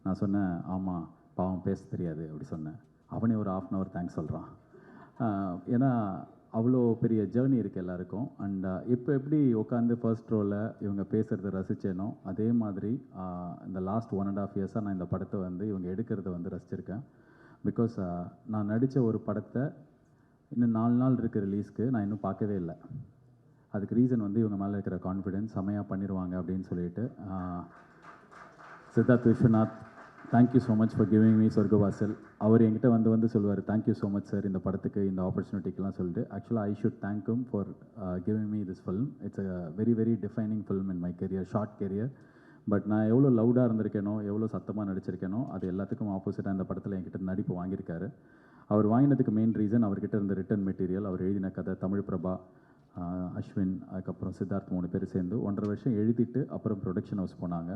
நான் சொன்னேன் ஆமாம், பாவம் பேச தெரியாது அப்படி சொன்னேன். அவனே ஒரு 1/2 hour தேங்க்ஸ் சொல்கிறான். ஏன்னா அவ்வளோ பெரிய ஜேர்னி இருக்குது எல்லாருக்கும். அண்ட் இப்போ எப்படி உட்காந்து ஃபர்ஸ்ட் ரோவில் இவங்க பேசுகிறத ரசித்தேனோ அதே மாதிரி இந்த லாஸ்ட் 1.5 years நான் இந்த படத்தை வந்து இவங்க எடுக்கிறத வந்து ரசிச்சிருக்கேன். பிகாஸ் நான் நடித்த ஒரு படத்தை இன்னும் 4 நாள் இருக்குது ரிலீஸ்க்கு, நான் இன்னும் பார்க்கவே இல்லை. அதுக்கு ரீசன் வந்து இவங்க மேலே இருக்கிற கான்ஃபிடென்ஸ், செமையாக பண்ணிடுவாங்க அப்படின்னு சொல்லிட்டு. Siddharth Vishwanath, thank you so much for giving me Sorgavaasal. அவர் என்கிட்ட வந்து சொல்லுவார், தேங்க்யூ ஸோ மச் சார் இந்த படத்துக்கு இந்த ஆப்பர்ச்சுனிட்டிக்கெலாம் சொல்லிட்டு. ஆக்சுவலாக I should thank him for giving me this film. It's a very very defining film in my career, short career. But நான் எவ்வளோ லவுடாக இருந்திருக்கேனோ, எவ்வளோ சத்தமாக நடிச்சிருக்கேனோ அது எல்லாத்துக்கும் ஆப்போசிட்டாக இந்த படத்தில் என்கிட்ட நடிப்பு வாங்கியிருக்காரு. அவர் வாங்கினதுக்கு மெயின் ரீசன் அவர்கிட்ட இருந்த ரிட்டன் மெட்டீரியல், அவர் எழுதின கதை, தமிழ் பிரபா, அஸ்வின், அதுக்கப்புறம் சித்தார்த் 3 பேர் சேர்ந்து 1.5 வருஷம் எழுதிட்டு அப்புறம் ப்ரொடக்ஷன் ஹவுஸ் போனாங்க.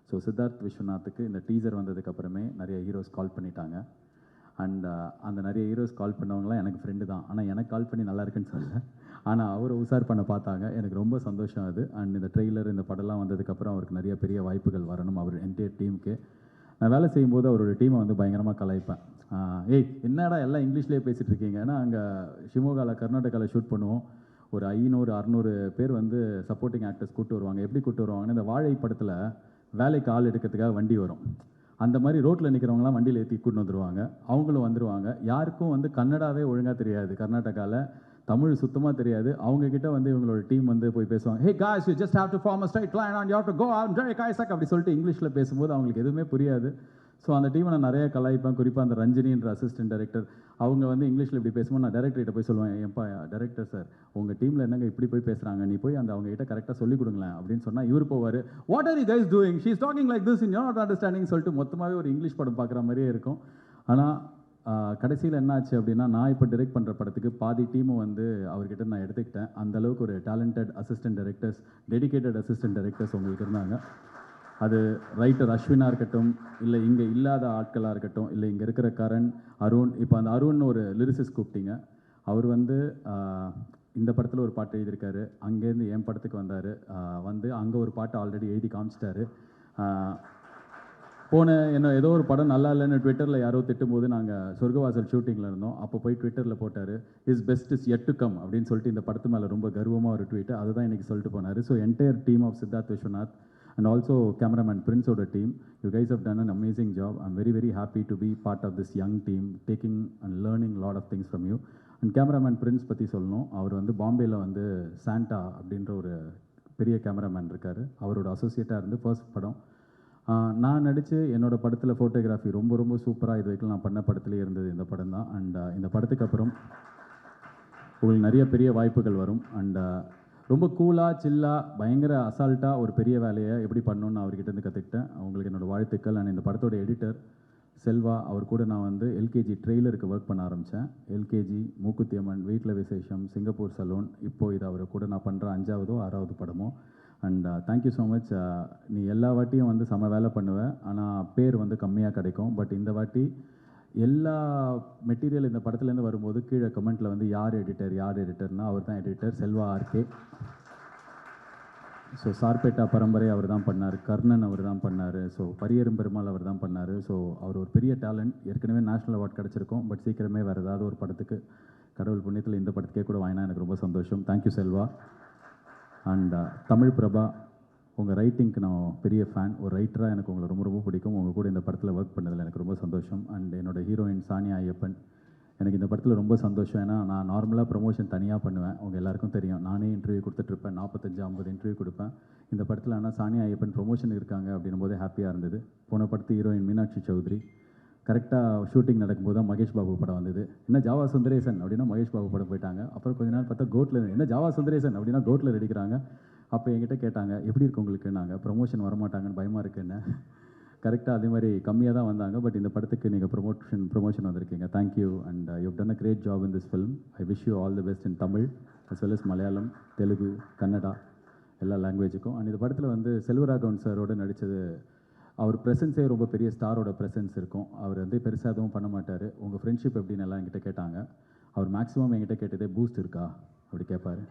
ஸோ சித்தார்த் விஸ்வநாத்துக்கு இந்த டீசர் வந்ததுக்கப்புறமே நிறைய ஹீரோஸ் கால் பண்ணிட்டாங்க. அண்ட் அந்த நிறைய ஹீரோஸ் கால் பண்ணவங்களாம் எனக்கு ஃப்ரெண்டு தான். ஆனால் எனக்கு கால் பண்ணி நல்லா இருக்குன்னு சொல்லலை, ஆனால் அவரை உசார் பண்ண பார்த்தாங்க. எனக்கு ரொம்ப சந்தோஷம் அது. அண்ட் இந்த ட்ரெய்லர், இந்த படம்லாம் வந்ததுக்கப்புறம் அவருக்கு நிறைய பெரிய வாய்ப்புகள் வரணும் அவர் என்டையர் டீமுக்கு. நான் வேலை செய்யும்போது அவரோட டீமை வந்து பயங்கரமாக கலாய்ப்பேன். ஏய் என்னடா எல்லாம் இங்கிலீஷ்லேயே பேசிகிட்டு இருக்கீங்க. ஏன்னா அங்கே ஷிமோகாவில் கர்நாடகாவில் ஷூட் பண்ணுவோம். ஒரு 500-600 பேர் வந்து சப்போர்ட்டிங் ஆக்டர்ஸ் கூப்பிட்டு வருவாங்க. எப்படி கூப்பிட்டு வருவாங்கன்னா, இந்த வாழை படத்தில் வேலைக்கு ஆள் எடுக்கிறதுக்காக வண்டி வரும், அந்த மாதிரி ரோட்டில் நிற்கிறவங்களாம் வண்டியில் ஏற்றி கூட்டின்னு வந்துடுவாங்க. அவங்களும் வந்துடுவாங்க. யாருக்கும் வந்து கன்னடாவே ஒழுங்காக தெரியாது, கர்நாடகாவில் தமிழ் சுத்தமாக தெரியாது. அவங்கக்கிட்ட வந்து இவங்களோட டீம் வந்து போய் பேசுவாங்க. ஹே guys, you just have to form a straight line and you have to go out and Derek Isaac அப்படி சொல்லிட்டு இங்கிலீஷில் பேசும்போது அவங்களுக்கு எதுவுமே புரியாது. ஸோ அந்த டீமை நான் நிறைய கலாய்ப்பேன். குறிப்பாக அந்த ரஞ்சினின்ற அசிஸ்டன்ட் டைரக்டர், அவங்க வந்து இங்கிலீஷில் இப்படி பேசும்போது நான் டைரக்டர்கிட்ட போய் சொல்லுவேன், ஏன்பா டைரக்டர் சார் உங்கள் டீமில் என்னங்க இப்படி போய் பேசுகிறாங்க, நீ போய் அந்த அவங்ககிட்ட கரெக்டாக சொல்லிக் கொடுங்களேன் அப்படின்னு சொன்னால் இவர் போவார், what are you guys doing, she is talking like this in you're not understanding சொல்லிட்டு மொத்தமாகவே ஒரு இங்கிலீஷ் படம் பார்க்குற மாதிரியே இருக்கும். ஆனால் கடைசியில் என்ன ஆச்சு அப்படின்னா, நான் இப்போ டைரக்ட் பண்ணுற படத்துக்கு பாதி டீமை வந்து அவர்கிட்ட நான் எடுத்துக்கிட்டேன். அந்தளவுக்கு ஒரு talented assistant directors, dedicated assistant directors உங்களுக்கு இருந்தாங்க. அது ரைட்டர் அஸ்வினாக இருக்கட்டும், இல்லை இங்கே இல்லாத ஆட்களாக இருக்கட்டும், இல்லை இங்கே இருக்கிற கரண், அருண். இப்போ அந்த அருண் ஒரு லிரிசிஸ்ட் கூப்பிட்டீங்க. அவர் வந்து இந்த படத்தில் ஒரு பாட்டு எழுதியிருக்காரு. அங்கேருந்து என் படத்துக்கு வந்தார். வந்து அங்கே ஒரு பாட்டு ஆல்ரெடி எழுதி காமிச்சிட்டாரு. என்ன ஏதோ ஒரு படம் நல்லா இல்லைன்னு ட்விட்டரில் யாரோ திட்டும்போது நாங்கள் சொர்க்கவாசல் ஷூட்டிங்கில் இருந்தோம். அப்போ போய் ட்விட்டரில் போட்டார், is best is yet to come அப்படின்னு சொல்லிட்டு இந்த படத்து மேலே ரொம்ப கர்வமாக ஒரு ட்வீட்டு, அதுதான் இன்றைக்கி சொல்லிட்டு போனார். So entire team of Siddharth Vishwanath and also cameraman Princeoda team, you guys have done an amazing job. I'm very very happy to be part of this young team, taking and learning a lot of things from you. And cameraman Prince பற்றி சொல்லணும். அவர் வந்து பாம்பேயில் வந்து Santa அப்படின்ற ஒரு பெரிய cameraman இருக்கார். அவரோட அசோசியேட்டாக இருந்து ஃபர்ஸ்ட் படம் நான் நடித்து என்னோட படத்தில் ஃபோட்டோகிராஃபி ரொம்ப ரொம்ப சூப்பராக இது வரைக்கும் நான் பண்ண படத்துலேயே இருந்தது இந்த படம் தான். அண்ட் இந்த படத்துக்கு அப்புறம் உங்களுக்கு நிறைய பெரிய வாய்ப்புகள் வரும். அண்ட் ரொம்ப கூலாக சில்லாக பயங்கர அசால்ட்டாக ஒரு பெரிய வேலையை எப்படி பண்ணணுன்னு அவர்கிட்டருந்து கற்றுக்கிட்டேன். அவங்களுக்கு என்னோடய வாழ்த்துக்கள். அண்ட் இந்த படத்தோட எடிட்டர் செல்வா, அவர் கூட நான் வந்து எல்கேஜி ட்ரெய்லருக்கு ஒர்க் பண்ண ஆரம்பித்தேன். எல்கேஜி, மூக்குத்தி அம்மன், வீட்டில் விசேஷம், சிங்கப்பூர் சலூன், இப்போது இது அவர் கூட நான் பண்ணுற 5வது 6வது படமோ. And thank you so much. நீ எல்லா வாட்டியும் வந்து செம வேலை பண்ணுவேன், ஆனால் பேர் வந்து கம்மியாக கிடைக்கும். பட் இந்த வாட்டி எல்லா மெட்டீரியல் இந்த படத்துலேருந்து வரும்போது கீழே கமெண்ட்டில் வந்து யார் எடிட்டர்னா அவர் தான் editor, Selva RK. So Sarpatta Parambarai அவர் தான் பண்ணார், கர்ணன் அவர் தான் பண்ணார், ஸோ பரியரும் பெருமாள் அவர் தான் பண்ணார். ஸோ அவர் ஒரு பெரிய டேலண்ட். ஏற்கனவே நேஷ்னல் அவார்ட் கிடச்சிருக்கோம். பட் சீக்கிரமே வேறு ஏதாவது ஒரு படத்துக்கு கடவுள் புண்ணியத்தில் இந்த படத்துக்கே கூட வாங்கினா எனக்கு ரொம்ப சந்தோஷம். தேங்க்யூ செல்வா. அண்ட் தமிழ் பிரபா, உங்கள் ரைட்டிங்க்கு நான் பெரிய ஃபேன். ஒரு ரைட்டராக எனக்கு உங்களை ரொம்ப ரொம்ப பிடிக்கும். உங்கள் கூட இந்த படத்தில் ஒர்க் பண்ணதில் எனக்கு ரொம்ப சந்தோஷம். அண்ட் என்னோடய ஹீரோயின் சானியா ஐயப்பன், எனக்கு இந்த படத்தில் ரொம்ப சந்தோஷம். ஏன்னா நான் நார்மலாக ப்ரொமோஷன் தனியாக பண்ணுவேன், உங்கள் எல்லாருக்கும் தெரியும். நானே இன்டர்வியூ கொடுத்துட்ருப்பேன், 45-50 இன்டர்வியூ கொடுப்பேன். இந்த படத்தில் ஆனால் சானியா ஐயப்பன் ப்ரொமோஷன் இருக்காங்க அப்படின்னும் போது ஹாப்பியாக இருந்தது. போன படத்து ஹீரோயின் மீனாட்சி சௌத்ரி கரெக்டாக ஷூட்டிங் நடக்கும்போது தான் மகேஷ் பாபு படம் வந்தது. என்ன ஜாவா சுந்தரேசன் அப்படின்னா மகேஷ் பாபு படம் போயிட்டாங்க. அப்புறம் கொஞ்ச நேரம் பார்த்தா கோட்டில் என்ன ஜாவா சுந்தரேசன் அப்படின்னா கோட்டில் அடிக்கிறாங்க. அப்போ என்கிட்ட கேட்டாங்க எப்படி இருக்கு உங்களுக்கு, நாங்கள் ப்ரொமோஷன் வரமாட்டாங்கன்னு பயமாக இருக்குன்னு. கரெக்டாக அதே மாதிரி கம்மியாக தான் வந்தாங்க. பட் இந்த படத்துக்கு நீங்கள் ப்ரொமோஷன் வந்திருக்கீங்க. Thank you and you done a great job in this film. I wish you all the best in Tamil as well as Malayalam, Telugu, Kannada எல்லா லாங்குவேஜுக்கும். அண்ட் இந்த படத்தில் வந்து செல்வராகவன் சாரோடு நடித்தது, அவர் ப்ரெசன்ஸே ரொம்ப பெரிய ஸ்டாரோட ப்ரெசன்ஸ் இருக்கும். அவர் வந்து பெருசாக எதுவும் பண்ண மாட்டார். உங்கள் ஃப்ரெண்ட்ஷிப் எப்படின்னு எல்லாம் என்கிட்ட கேட்டாங்க. அவர் மேக்ஸிமம் என்கிட்ட கேட்டதே பூஸ்ட் இருக்கா அப்படி கேட்பார்.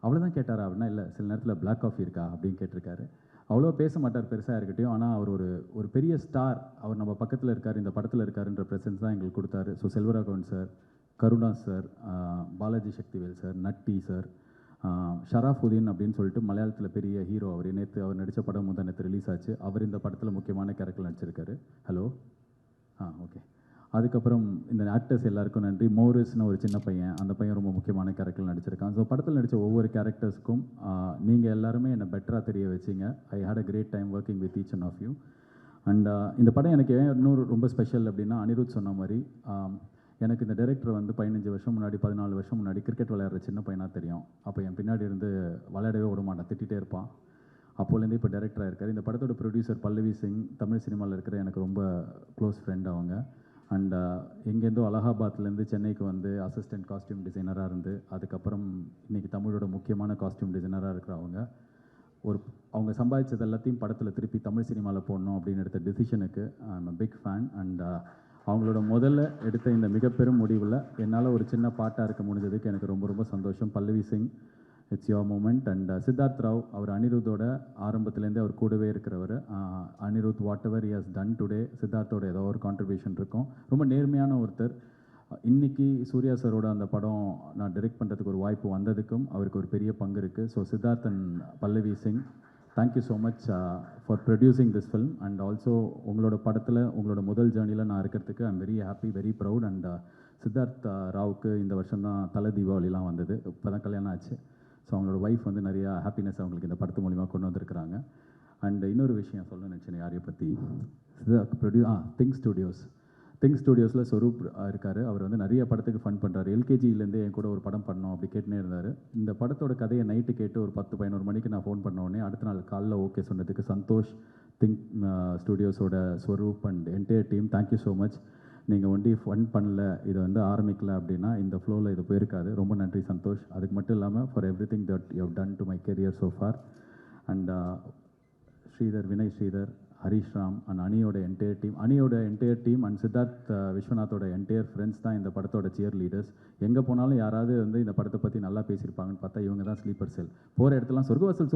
அவ்வளோதான் கேட்டாரா அப்படின்னா இல்லை, சில நேரத்தில் பிளாக் காஃபி இருக்கா அப்படின்னு கேட்டிருக்காரு. அவ்வளோ பேச மாட்டார் பெருசாக இருக்கட்டும். ஆனால் அவர் ஒரு பெரிய ஸ்டார், அவர் நம்ம பக்கத்தில் இருக்கார், இந்த படத்தில் இருக்காருன்ற ப்ரெசன்ஸ் தான் எங்களுக்கு கொடுத்தாரு. So Selvaraghavan sir, Karuna sir, Balaji Sakthivel sir, Natty sir, Sharafudheen அப்படின்னு சொல்லிட்டு மலையாளத்தில் பெரிய ஹீரோ. அவர் நேற்று அவர் நடித்த படம் நேற்று ரிலீஸ் ஆச்சு. அவர் இந்த படத்தில் முக்கியமான கேரக்டர் நடிச்சிருக்காரு. Hello okay. அதுக்கப்புறம் இந்த ஆக்டர்ஸ் எல்லாருக்கும் நன்றி. மோரிஸ்னு ஒரு சின்ன பையன், அந்த பையன் ரொம்ப முக்கியமான கேரக்டர் நடிச்சிருக்கான். ஸோ படத்தில் நடித்த ஒவ்வொரு கேரக்டர்ஸ்க்கும் நீங்கள் எல்லாருமே என்னை பெட்டராக தெரிய வச்சிங்க. I had a great time working with each and of you. And இந்த படம் எனக்கு இன்னொரு ரொம்ப ஸ்பெஷல் அப்படின்னா, அனிருத் சொன்ன மாதிரி எனக்கு இந்த டைரக்டர் வந்து 15 வருஷம் முன்னாடி 14 வருஷம் முன்னாடி கிரிக்கெட் விளையாடுற சின்ன பையனாக தெரியும். அப்போ என் பின்னாடி இருந்து விளையாடவே விட மாட்டான், திட்டிகிட்டே இருப்பான். அப்போலேருந்து இப்போ டைரக்டராக இருக்கார். இந்த படத்தோட ப்ரொடியூசர் பல்லவி சிங், தமிழ் சினிமாவில் இருக்கிற எனக்கு ரொம்ப க்ளோஸ் ஃப்ரெண்ட் அவங்க. அண்ட் எங்கேருந்தோ அலகாபாத்லேருந்து சென்னைக்கு வந்து அசிஸ்டன்ட் காஸ்டியூம் டிசைனராக இருந்து அதுக்கப்புறம் இன்றைக்கி தமிழோட முக்கியமான காஸ்டியூம் டிசைனராக இருக்கிறவங்க. அவங்க சம்பாதிச்சது எல்லாத்தையும் படத்தில் திருப்பி தமிழ் சினிமாவில் போடணும் அப்படின்னு எடுத்த டிசிஷனுக்கு I am a big fan. And அவங்களோட முதல்ல எடுத்த இந்த மிகப்பெரும் முடிவில் என்னால் ஒரு சின்ன பாட்டாக இருக்க முடிஞ்சதுக்கு எனக்கு ரொம்ப ரொம்ப சந்தோஷம். Pallavi Singh, it's your moment. And Siddharth Rao, அவர் அனிருத்தோட ஆரம்பத்துலேருந்தே அவர் கூடவே இருக்கிறவர். Anirudh whatever he has done today, சித்தார்த்தோட ஏதோ ஒரு கான்ட்ரிபியூஷன் இருக்கும். ரொம்ப நேர்மையான ஒருத்தர். இன்றைக்கி சூர்யா சாரோட அந்த படம் நான் டைரக்ட் பண்ணுறதுக்கு ஒரு வாய்ப்பு வந்ததுக்கும் அவருக்கு ஒரு பெரிய பங்கு இருக்குது. So Siddharth and Pallavi Singh, thank you so much for producing this film. And also உங்களோட படத்தில் உங்களோட முதல் ஜேர்னியில் நான் இருக்கிறதுக்கு I am very happy, very proud. And Siddharth ராவுக்கு இந்த வருஷம் தான் தலை தீபாவளிலாம் வந்தது, இப்போ தான் கல்யாணம் ஆச்சு. ஸோ அவங்களோட ஒய்ஃப் வந்து நிறையா ஹாப்பினஸ் அவங்களுக்கு இந்த படத்து மூலிமா கொண்டு வந்திருக்கிறாங்க. அண்ட் இன்னொரு விஷயம் சொல்ல நினச்சேன் யாரையை பற்றி, திங்க் ஸ்டுடியோஸில் ஸ்வரூப் இருக்கார். அவர் வந்து நிறைய படத்துக்கு ஃபண்ட் பண்ணுறாரு. எல்கேஜிலேருந்தே என் கூட ஒரு படம் பண்ணோம் அப்படி கேட்டுனே இருந்தார். இந்த படத்தோட கதையை நைட்டு கேட்டு ஒரு 10-11 மணிக்கு நான் ஃபோன் பண்ண உடனே அடுத்த நாள் காலைல ஓகே சொன்னதுக்கு சந்தோஷ், திங்க் ஸ்டுடியோஸோட Swaroop and entire team, thank you so much. நீங்கள் ஒண்டி ஃபண்ட் பண்ணல, இதை வந்து ஆரம்பிக்கல அப்படின்னா இந்த ஃப்ளோவில் இது போயிருக்காது. ரொம்ப நன்றி சந்தோஷ். அதுக்கு மட்டும் இல்லாமல் for everything that you have done to my career so far. And Sridhar, Vinay Sridhar, Harish Ram and அனியோட என்டையர் டீம் அண்ட் சித்தார்த் விஸ்வநாத்தோட என்டையர் ஃப்ரெண்ட்ஸ் தான் இந்த படத்தோட சியர் லீடர்ஸ். எங்கே போனாலும் யாராவது வந்து இந்த படத்தை பற்றி நல்லா பேசியிருப்பாங்கன்னு பார்த்தா இவங்க தான் ஸ்லீப்பர் செல். போகிற இடத்துலாம் சொர்க்கவாசல்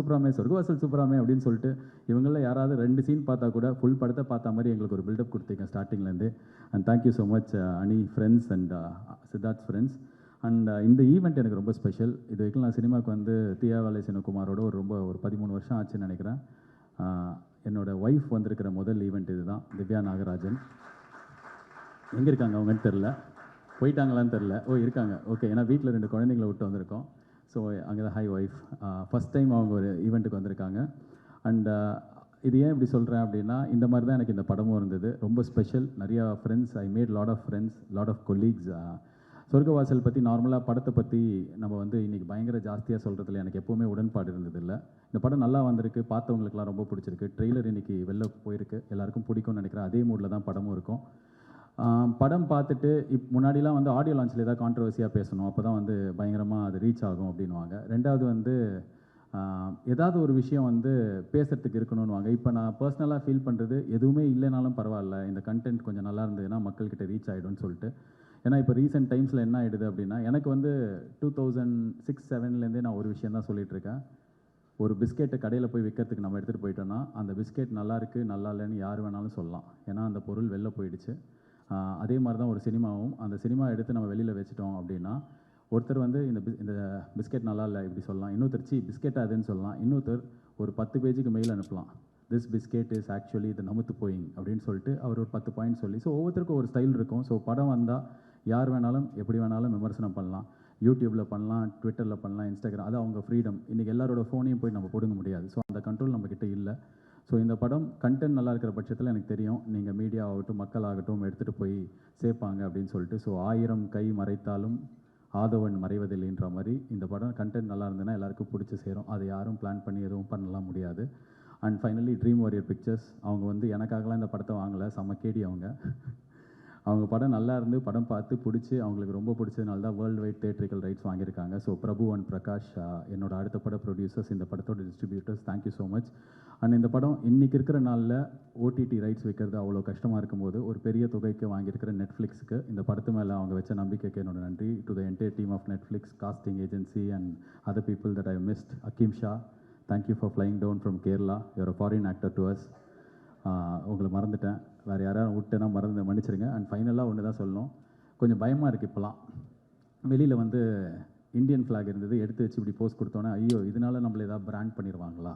சூப்பராமே அப்படின்னு சொல்லிட்டு இவங்கள யாராவது 2 சீன் பார்த்தா கூட ஃபுல் படத்தை பார்த்தா மாதிரி எங்களுக்கு ஒரு பில்டப் கொடுத்தீங்க ஸ்டார்டிங்லேருந்து. அண்ட் தேங்க்யூ ஸோ மச் அனி friends and Siddharth friends. And இந்த ஈவெண்ட் எனக்கு ரொம்ப ஸ்பெஷல். இது வரைக்கும் நான் சினிமாவுக்கு வந்து தியாவாலை சிவகுமாரோட ஒரு 13 வருஷம் ஆச்சுன்னு நினைக்கிறேன். என்னோடய ஒய்ஃப் வந்திருக்கிற முதல் ஈவெண்ட் இது தான். திவ்யா நாகராஜன் எங்கே இருக்காங்க அவங்கன்னு தெரில, போயிட்டாங்களான்னு தெரில. இருக்காங்க, ஓகே. ஏன்னா வீட்டில் 2 குழந்தைங்களை விட்டு வந்திருக்கோம். ஸோ அங்கே தான் ஹை ஒய்ஃப் ஃபஸ்ட் டைம் அவங்க ஒரு ஈவெண்ட்டுக்கு வந்திருக்காங்க. அண்ட் இது ஏன் இப்படி சொல்கிறேன் அப்படின்னா, இந்த மாதிரி தான் எனக்கு இந்த படமும் இருந்தது. ரொம்ப ஸ்பெஷல். நிறையா friends, I made lot of friends, lot of colleagues. Sorgavaasal பற்றி நார்மலாக படத்தை பற்றி நம்ம வந்து இன்றைக்கி பயங்கர ஜாஸ்தியாக சொல்கிறதுல எனக்கு எப்போவுமே உடன்பாடு இருந்ததில்லை. இந்த படம் நல்லா வந்திருக்கு, பார்த்தவங்களுக்குலாம் ரொம்ப பிடிச்சிருக்கு. ட்ரெய்லர் இன்றைக்கி வெளில போயிருக்கு, எல்லாருக்கும் பிடிக்கும்னு நினைக்கிறேன். அதே மூடில் தான் படமும் இருக்கும். படம் பார்த்துட்டு முன்னாடிலாம் வந்து ஆடியோ லான்ச்சில் ஏதாவது கான்ட்ரவர்சியாக பேசணும், அப்போ தான் வந்து பயங்கரமாக அது ரீச் ஆகும் அப்படின்வாங்க. ரெண்டாவது வந்து ஏதாவது ஒரு விஷயம் வந்து பேசுகிறதுக்கு இருக்கணும்னுவாங்க. இப்போ நான் பர்சனலாக ஃபீல் பண்ணுறது எதுவுமே இல்லைனாலும் பரவாயில்ல, இந்த கண்டென்ட் கொஞ்சம் நல்லா இருந்ததுன்னா மக்கள்கிட்ட ரீச் ஆகிடும்னு சொல்லிட்டு. ஏன்னா இப்போ ரீசெண்ட் டைம்ஸில் என்ன ஆகிடுது அப்படின்னா, எனக்கு வந்து 2006-07லேருந்தே நான் ஒரு விஷயம் தான் சொல்லிகிட்ருக்கேன். ஒரு பிஸ்கெட்டை கடையில் போய் விற்கிறதுக்கு நம்ம எடுத்துகிட்டு போயிட்டோன்னா அந்த பிஸ்கெட் நல்லா இருக்குது நல்லா இல்லைன்னு யார் வேணாலும் சொல்லலாம், ஏன்னா அந்த பொருள் வெளில போயிடுச்சு. அதே மாதிரி தான் ஒரு சினிமாவும். அந்த சினிமா எடுத்து நம்ம வெளியில் வச்சுட்டோம் அப்படின்னா, ஒருத்தர் வந்து இந்த பிஸ்கெட் நல்லா இல்லை இப்படி சொல்லலாம், இன்னொருத்தர் பிஸ்கெட் அதுன்னு சொல்லலாம், இன்னொருத்தர் ஒரு 10 பேஜுக்கு மெயில் அனுப்பலாம், திஸ் பிஸ்கெட் இஸ் ஆக்சுவலி இது நமுத்து போயிங் அப்படின்னு சொல்லிட்டு அவர் ஒரு 10 பாயிண்ட் சொல்லி, ஸோ ஒவ்வொருத்தருக்கும் ஒரு ஸ்டைல் இருக்கும். ஸோ படம் வந்தால் யார் வேணாலும் எப்படி வேணாலும் விமர்சனம் பண்ணலாம். யூடியூப்பில் பண்ணலாம், ட்விட்டரில் பண்ணலாம், இன்ஸ்டாகிராம், அது அவங்க ஃப்ரீடம். இன்றைக்கி எல்லாரோட ஃபோனையும் போய் நம்ம போடுங்க முடியாது. ஸோ அந்த கண்ட்ரோல் நம்மக்கிட்ட இல்லை. ஸோ இந்த படம் கண்டென்ட் நல்லா இருக்கிற பட்சத்தில் எனக்கு தெரியும் நீங்கள் மீடியா ஆகட்டும் மக்கள் ஆகட்டும் எடுத்துகிட்டு போய் சேர்ப்பாங்க அப்படின்னு சொல்லிட்டு. ஸோ 1000 கை மறைத்தாலும் ஆதவன் மறைவதில்லைன்ற மாதிரி இந்த படம் கண்டென்ட் நல்லா இருந்ததுன்னா எல்லாருக்கும் பிடிச்சி சேரும். அதை யாரும் பிளான் பண்ணி எதுவும் பண்ணலாம் முடியாது. And finally Dream Warrior Pictures, அவங்க வந்து எனக்காகலாம் இந்த படத்தை வாங்கலை, செம்ம கேடி அவங்க படம் நல்லா இருந்து படம் பார்த்து பிடிச்சி அவங்களுக்கு ரொம்ப பிடிச்சதுனால தான் வேர்ல்டு வைட் தேட்ரிக்கல் ரைட்ஸ் வாங்கியிருக்காங்க. ஸோ பிரபு அண்ட் பிரகாஷ் என்னோட அடுத்த பட ப்ரொடியூசர்ஸ், இந்த படத்தோட distributors, thank you so much. And இந்த படம் இன்றைக்கி இருக்கிற நாளில் ஓடிடி ரைட்ஸ் வைக்கிறது அவ்வளோ கஷ்டமாக இருக்கும்போது ஒரு பெரிய தொகைக்கு வாங்கியிருக்கிற நெட்ஃப்ளிக்ஸுக்கு இந்த படத்து மேலே அவங்க வச்ச நம்பிக்கைக்கு என்னோட நன்றி. To the entire team of Netflix, casting agency and other people that I missed. Hakeem Shah, thank you for flying down from Kerala. You're a foreign actor to us. உங்களை மறந்துட்டேன், வேறு யாராவது விட்டேன்னா மன்னிச்சிருங்க. அண்ட் ஃபைனலாக ஒன்று தான் சொல்லணும், கொஞ்சம் பயமாக இருக்குது இப்போலாம். வெளியில் வந்து இந்தியன் ஃப்ளாக் இருந்தது, எடுத்து வச்சு இப்படி போஸ்ட் கொடுத்தோன்னே ஐயோ இதனால நம்மளை ஏதாவது பிராண்ட் பண்ணிடுவாங்களா,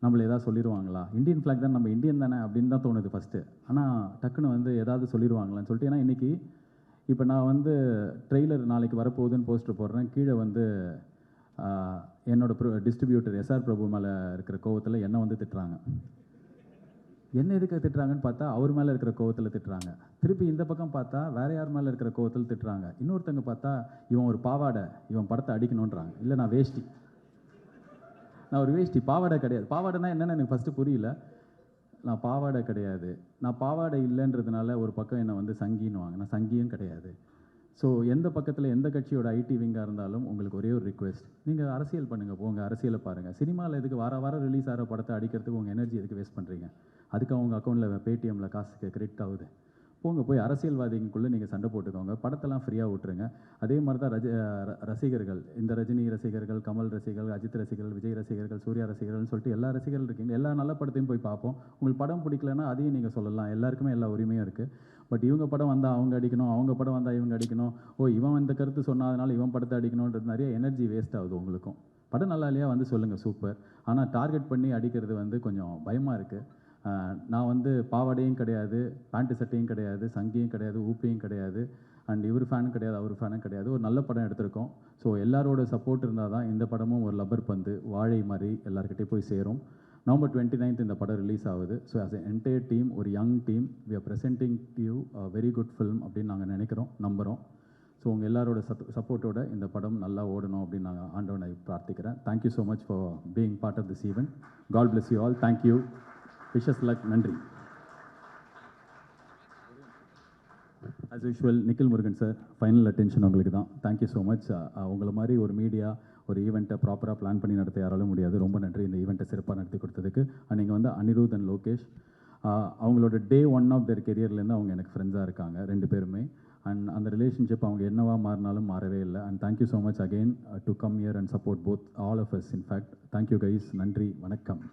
நம்மளை ஏதாவது சொல்லிடுவாங்களா, இந்தியன் ஃப்ளாக் தான் நம்ம இந்தியன் தானே அப்படின்னு தான் தோணுது ஃபஸ்ட்டு. ஆனால் டக்குன்னு வந்து ஏதாவது சொல்லிடுவாங்களான்னு சொல்லிட்டு, ஏன்னா இன்றைக்கி இப்போ நான் வந்து ட்ரெய்லர் நாளைக்கு வரப்போகுதுன்னு போஸ்டர் போடுறேன், கீழே வந்து என்னோடய டிஸ்ட்ரிபியூட்டர் எஸ்ஆர் பிரபு மேலே இருக்கிற கோவத்தில் என்னை வந்து திட்டுறாங்க. என்ன எதுக்கு திட்டுறாங்கன்னு பார்த்தா அவர் மேலே இருக்கிற கோவத்தில் திட்டுறாங்க. திருப்பி இந்த பக்கம் பார்த்தா வேறு யார் மேலே இருக்கிற கோவத்தில் திட்டுறாங்க. இன்னொருத்தங்க பார்த்தா இவன் ஒரு பாவாடை, இவன் படத்தை அடிக்கணுன்றாங்க. இல்லை நான் வேஷ்டி, நான் ஒரு வேஷ்டி, பாவாடை கிடையாது. பாவாடைனா என்னென்னு எனக்கு ஃபஸ்ட்டு புரியல. நான் பாவாடை கிடையாது, நான் பாவாடை இல்லைன்றதுனால ஒரு பக்கம் என்னை வந்து சங்கின்னுவாங்க. நான் சங்கியும் கிடையாது. ஸோ எந்த பக்கத்தில் எந்த கட்சியோட ஐடி விங்காக இருந்தாலும் உங்களுக்கு ஒரே ஒரு ரிக்வெஸ்ட், நீங்கள் அரசியல் பண்ணுங்கள், போங்க அரசியலை பாருங்கள். சினிமாவில் எதுக்கு வாரம் ரிலீஸ் ஆகிற படத்தை அடிக்கிறதுக்கு உங்கள் எனர்ஜி எதுக்கு வேஸ்ட் பண்ணுறீங்க? அதுக்கு அவங்க அக்கௌண்ட்டில் பேடிஎம்மில் காசுக்கு கிரெடிட் ஆகுது. போங்க போய் அரசியல்வாதிக்குள்ளே நீங்கள் சண்டை போட்டுக்கோங்க, படத்தெல்லாம் ஃப்ரீயாக விட்டுருங்க. அதே மாதிரி தான் ரசிகர்கள், இந்த ரஜினி ரசிகர்கள், கமல் ரசிகர்கள், அஜித் ரசிகர்கள், விஜய் ரசிகர்கள், சூர்யா ரசிகர்கள்னு சொல்லிட்டு எல்லா ரசிகர்கள் இருக்கீங்க. எல்லா நல்ல படத்தையும் போய் பார்ப்போம். உங்களுக்கு படம் பிடிக்கலன்னா அதையும் நீங்கள் சொல்லலாம், எல்லாருக்குமே எல்லா உரிமையும் இருக்குது. பட் இவங்க படம் வந்தால் அவங்க அடிக்கணும், அவங்க படம் வந்தால் இவங்க அடிக்கணும், இவன் இந்த கருத்து சொன்னதுனால இவன் படத்தை அடிக்கணுன்றது நிறைய எனர்ஜி வேஸ்ட் ஆகுது. உங்களுக்கும் படம் நல்லா இல்லையா வந்து சொல்லுங்கள், சூப்பர். ஆனால் டார்கெட் பண்ணி அடிக்கிறது வந்து கொஞ்சம் பயமாக இருக்குது. நான் வந்து பாவாடையும் கிடையாது, பேண்ட்டு சட்டையும் கிடையாது, சங்கியும் கிடையாது, ஊப்பையும் கிடையாது, அண்ட் இவர் ஃபேனும் கிடையாது, அவர் ஃபேனும் கிடையாது. ஒரு நல்ல படம் எடுத்திருக்கோம். ஸோ எல்லாரோட சப்போர்ட் இருந்தால் தான் இந்த படமும் ஒரு லப்பர் பந்து வாழை மாதிரி எல்லாருக்கிட்டே போய் சேரும். November 29th இந்த படம் ரிலீஸ் ஆகுது. So as an entire team, ஒரு young team, we are presenting you a very good film அப்படின்னு நாங்கள் நினைக்கிறோம், நம்புகிறோம். ஸோ உங்கள் எல்லாரோட சப்போர்ட்டோட இந்த படம் நல்லா ஓடணும் அப்படின்னு நாங்கள் ஆண்டவனை பிரார்த்திக்கிறேன். Thank you so much for being part of this event. God bless you all. Thank you. Wishes luck. நன்றி. As usual Nikhil Murugan sir, final attention உங்களுக்கு தான். Thank you so much. உங்களை மாதிரி ஒரு மீடியா ஒரு ஈவெண்ட்டை ப்ராப்பராக பிளான் பண்ணி நடத்த யாராலும் முடியாது. ரொம்ப நன்றி இந்த ஈவெண்ட்டை சிறப்பாக நடத்தி கொடுத்ததுக்கு. அண்ட் நீங்கள் வந்து அனிருத் அண்ட் லோகேஷ், அவங்களோட டே 1 ஆஃப் தேர் கெரியர்லேருந்து அவங்க எனக்கு ஃப்ரெண்ட்ஸாக இருக்காங்க 2 பேருமே. அண்ட் அந்த ரிலேஷன்ஷிப் அவங்க என்னவா மாறினாலும் மாறவே இல்லை. And thank you so much again to come here and support both all of us. In fact thank you guys. நன்றி, வணக்கம்.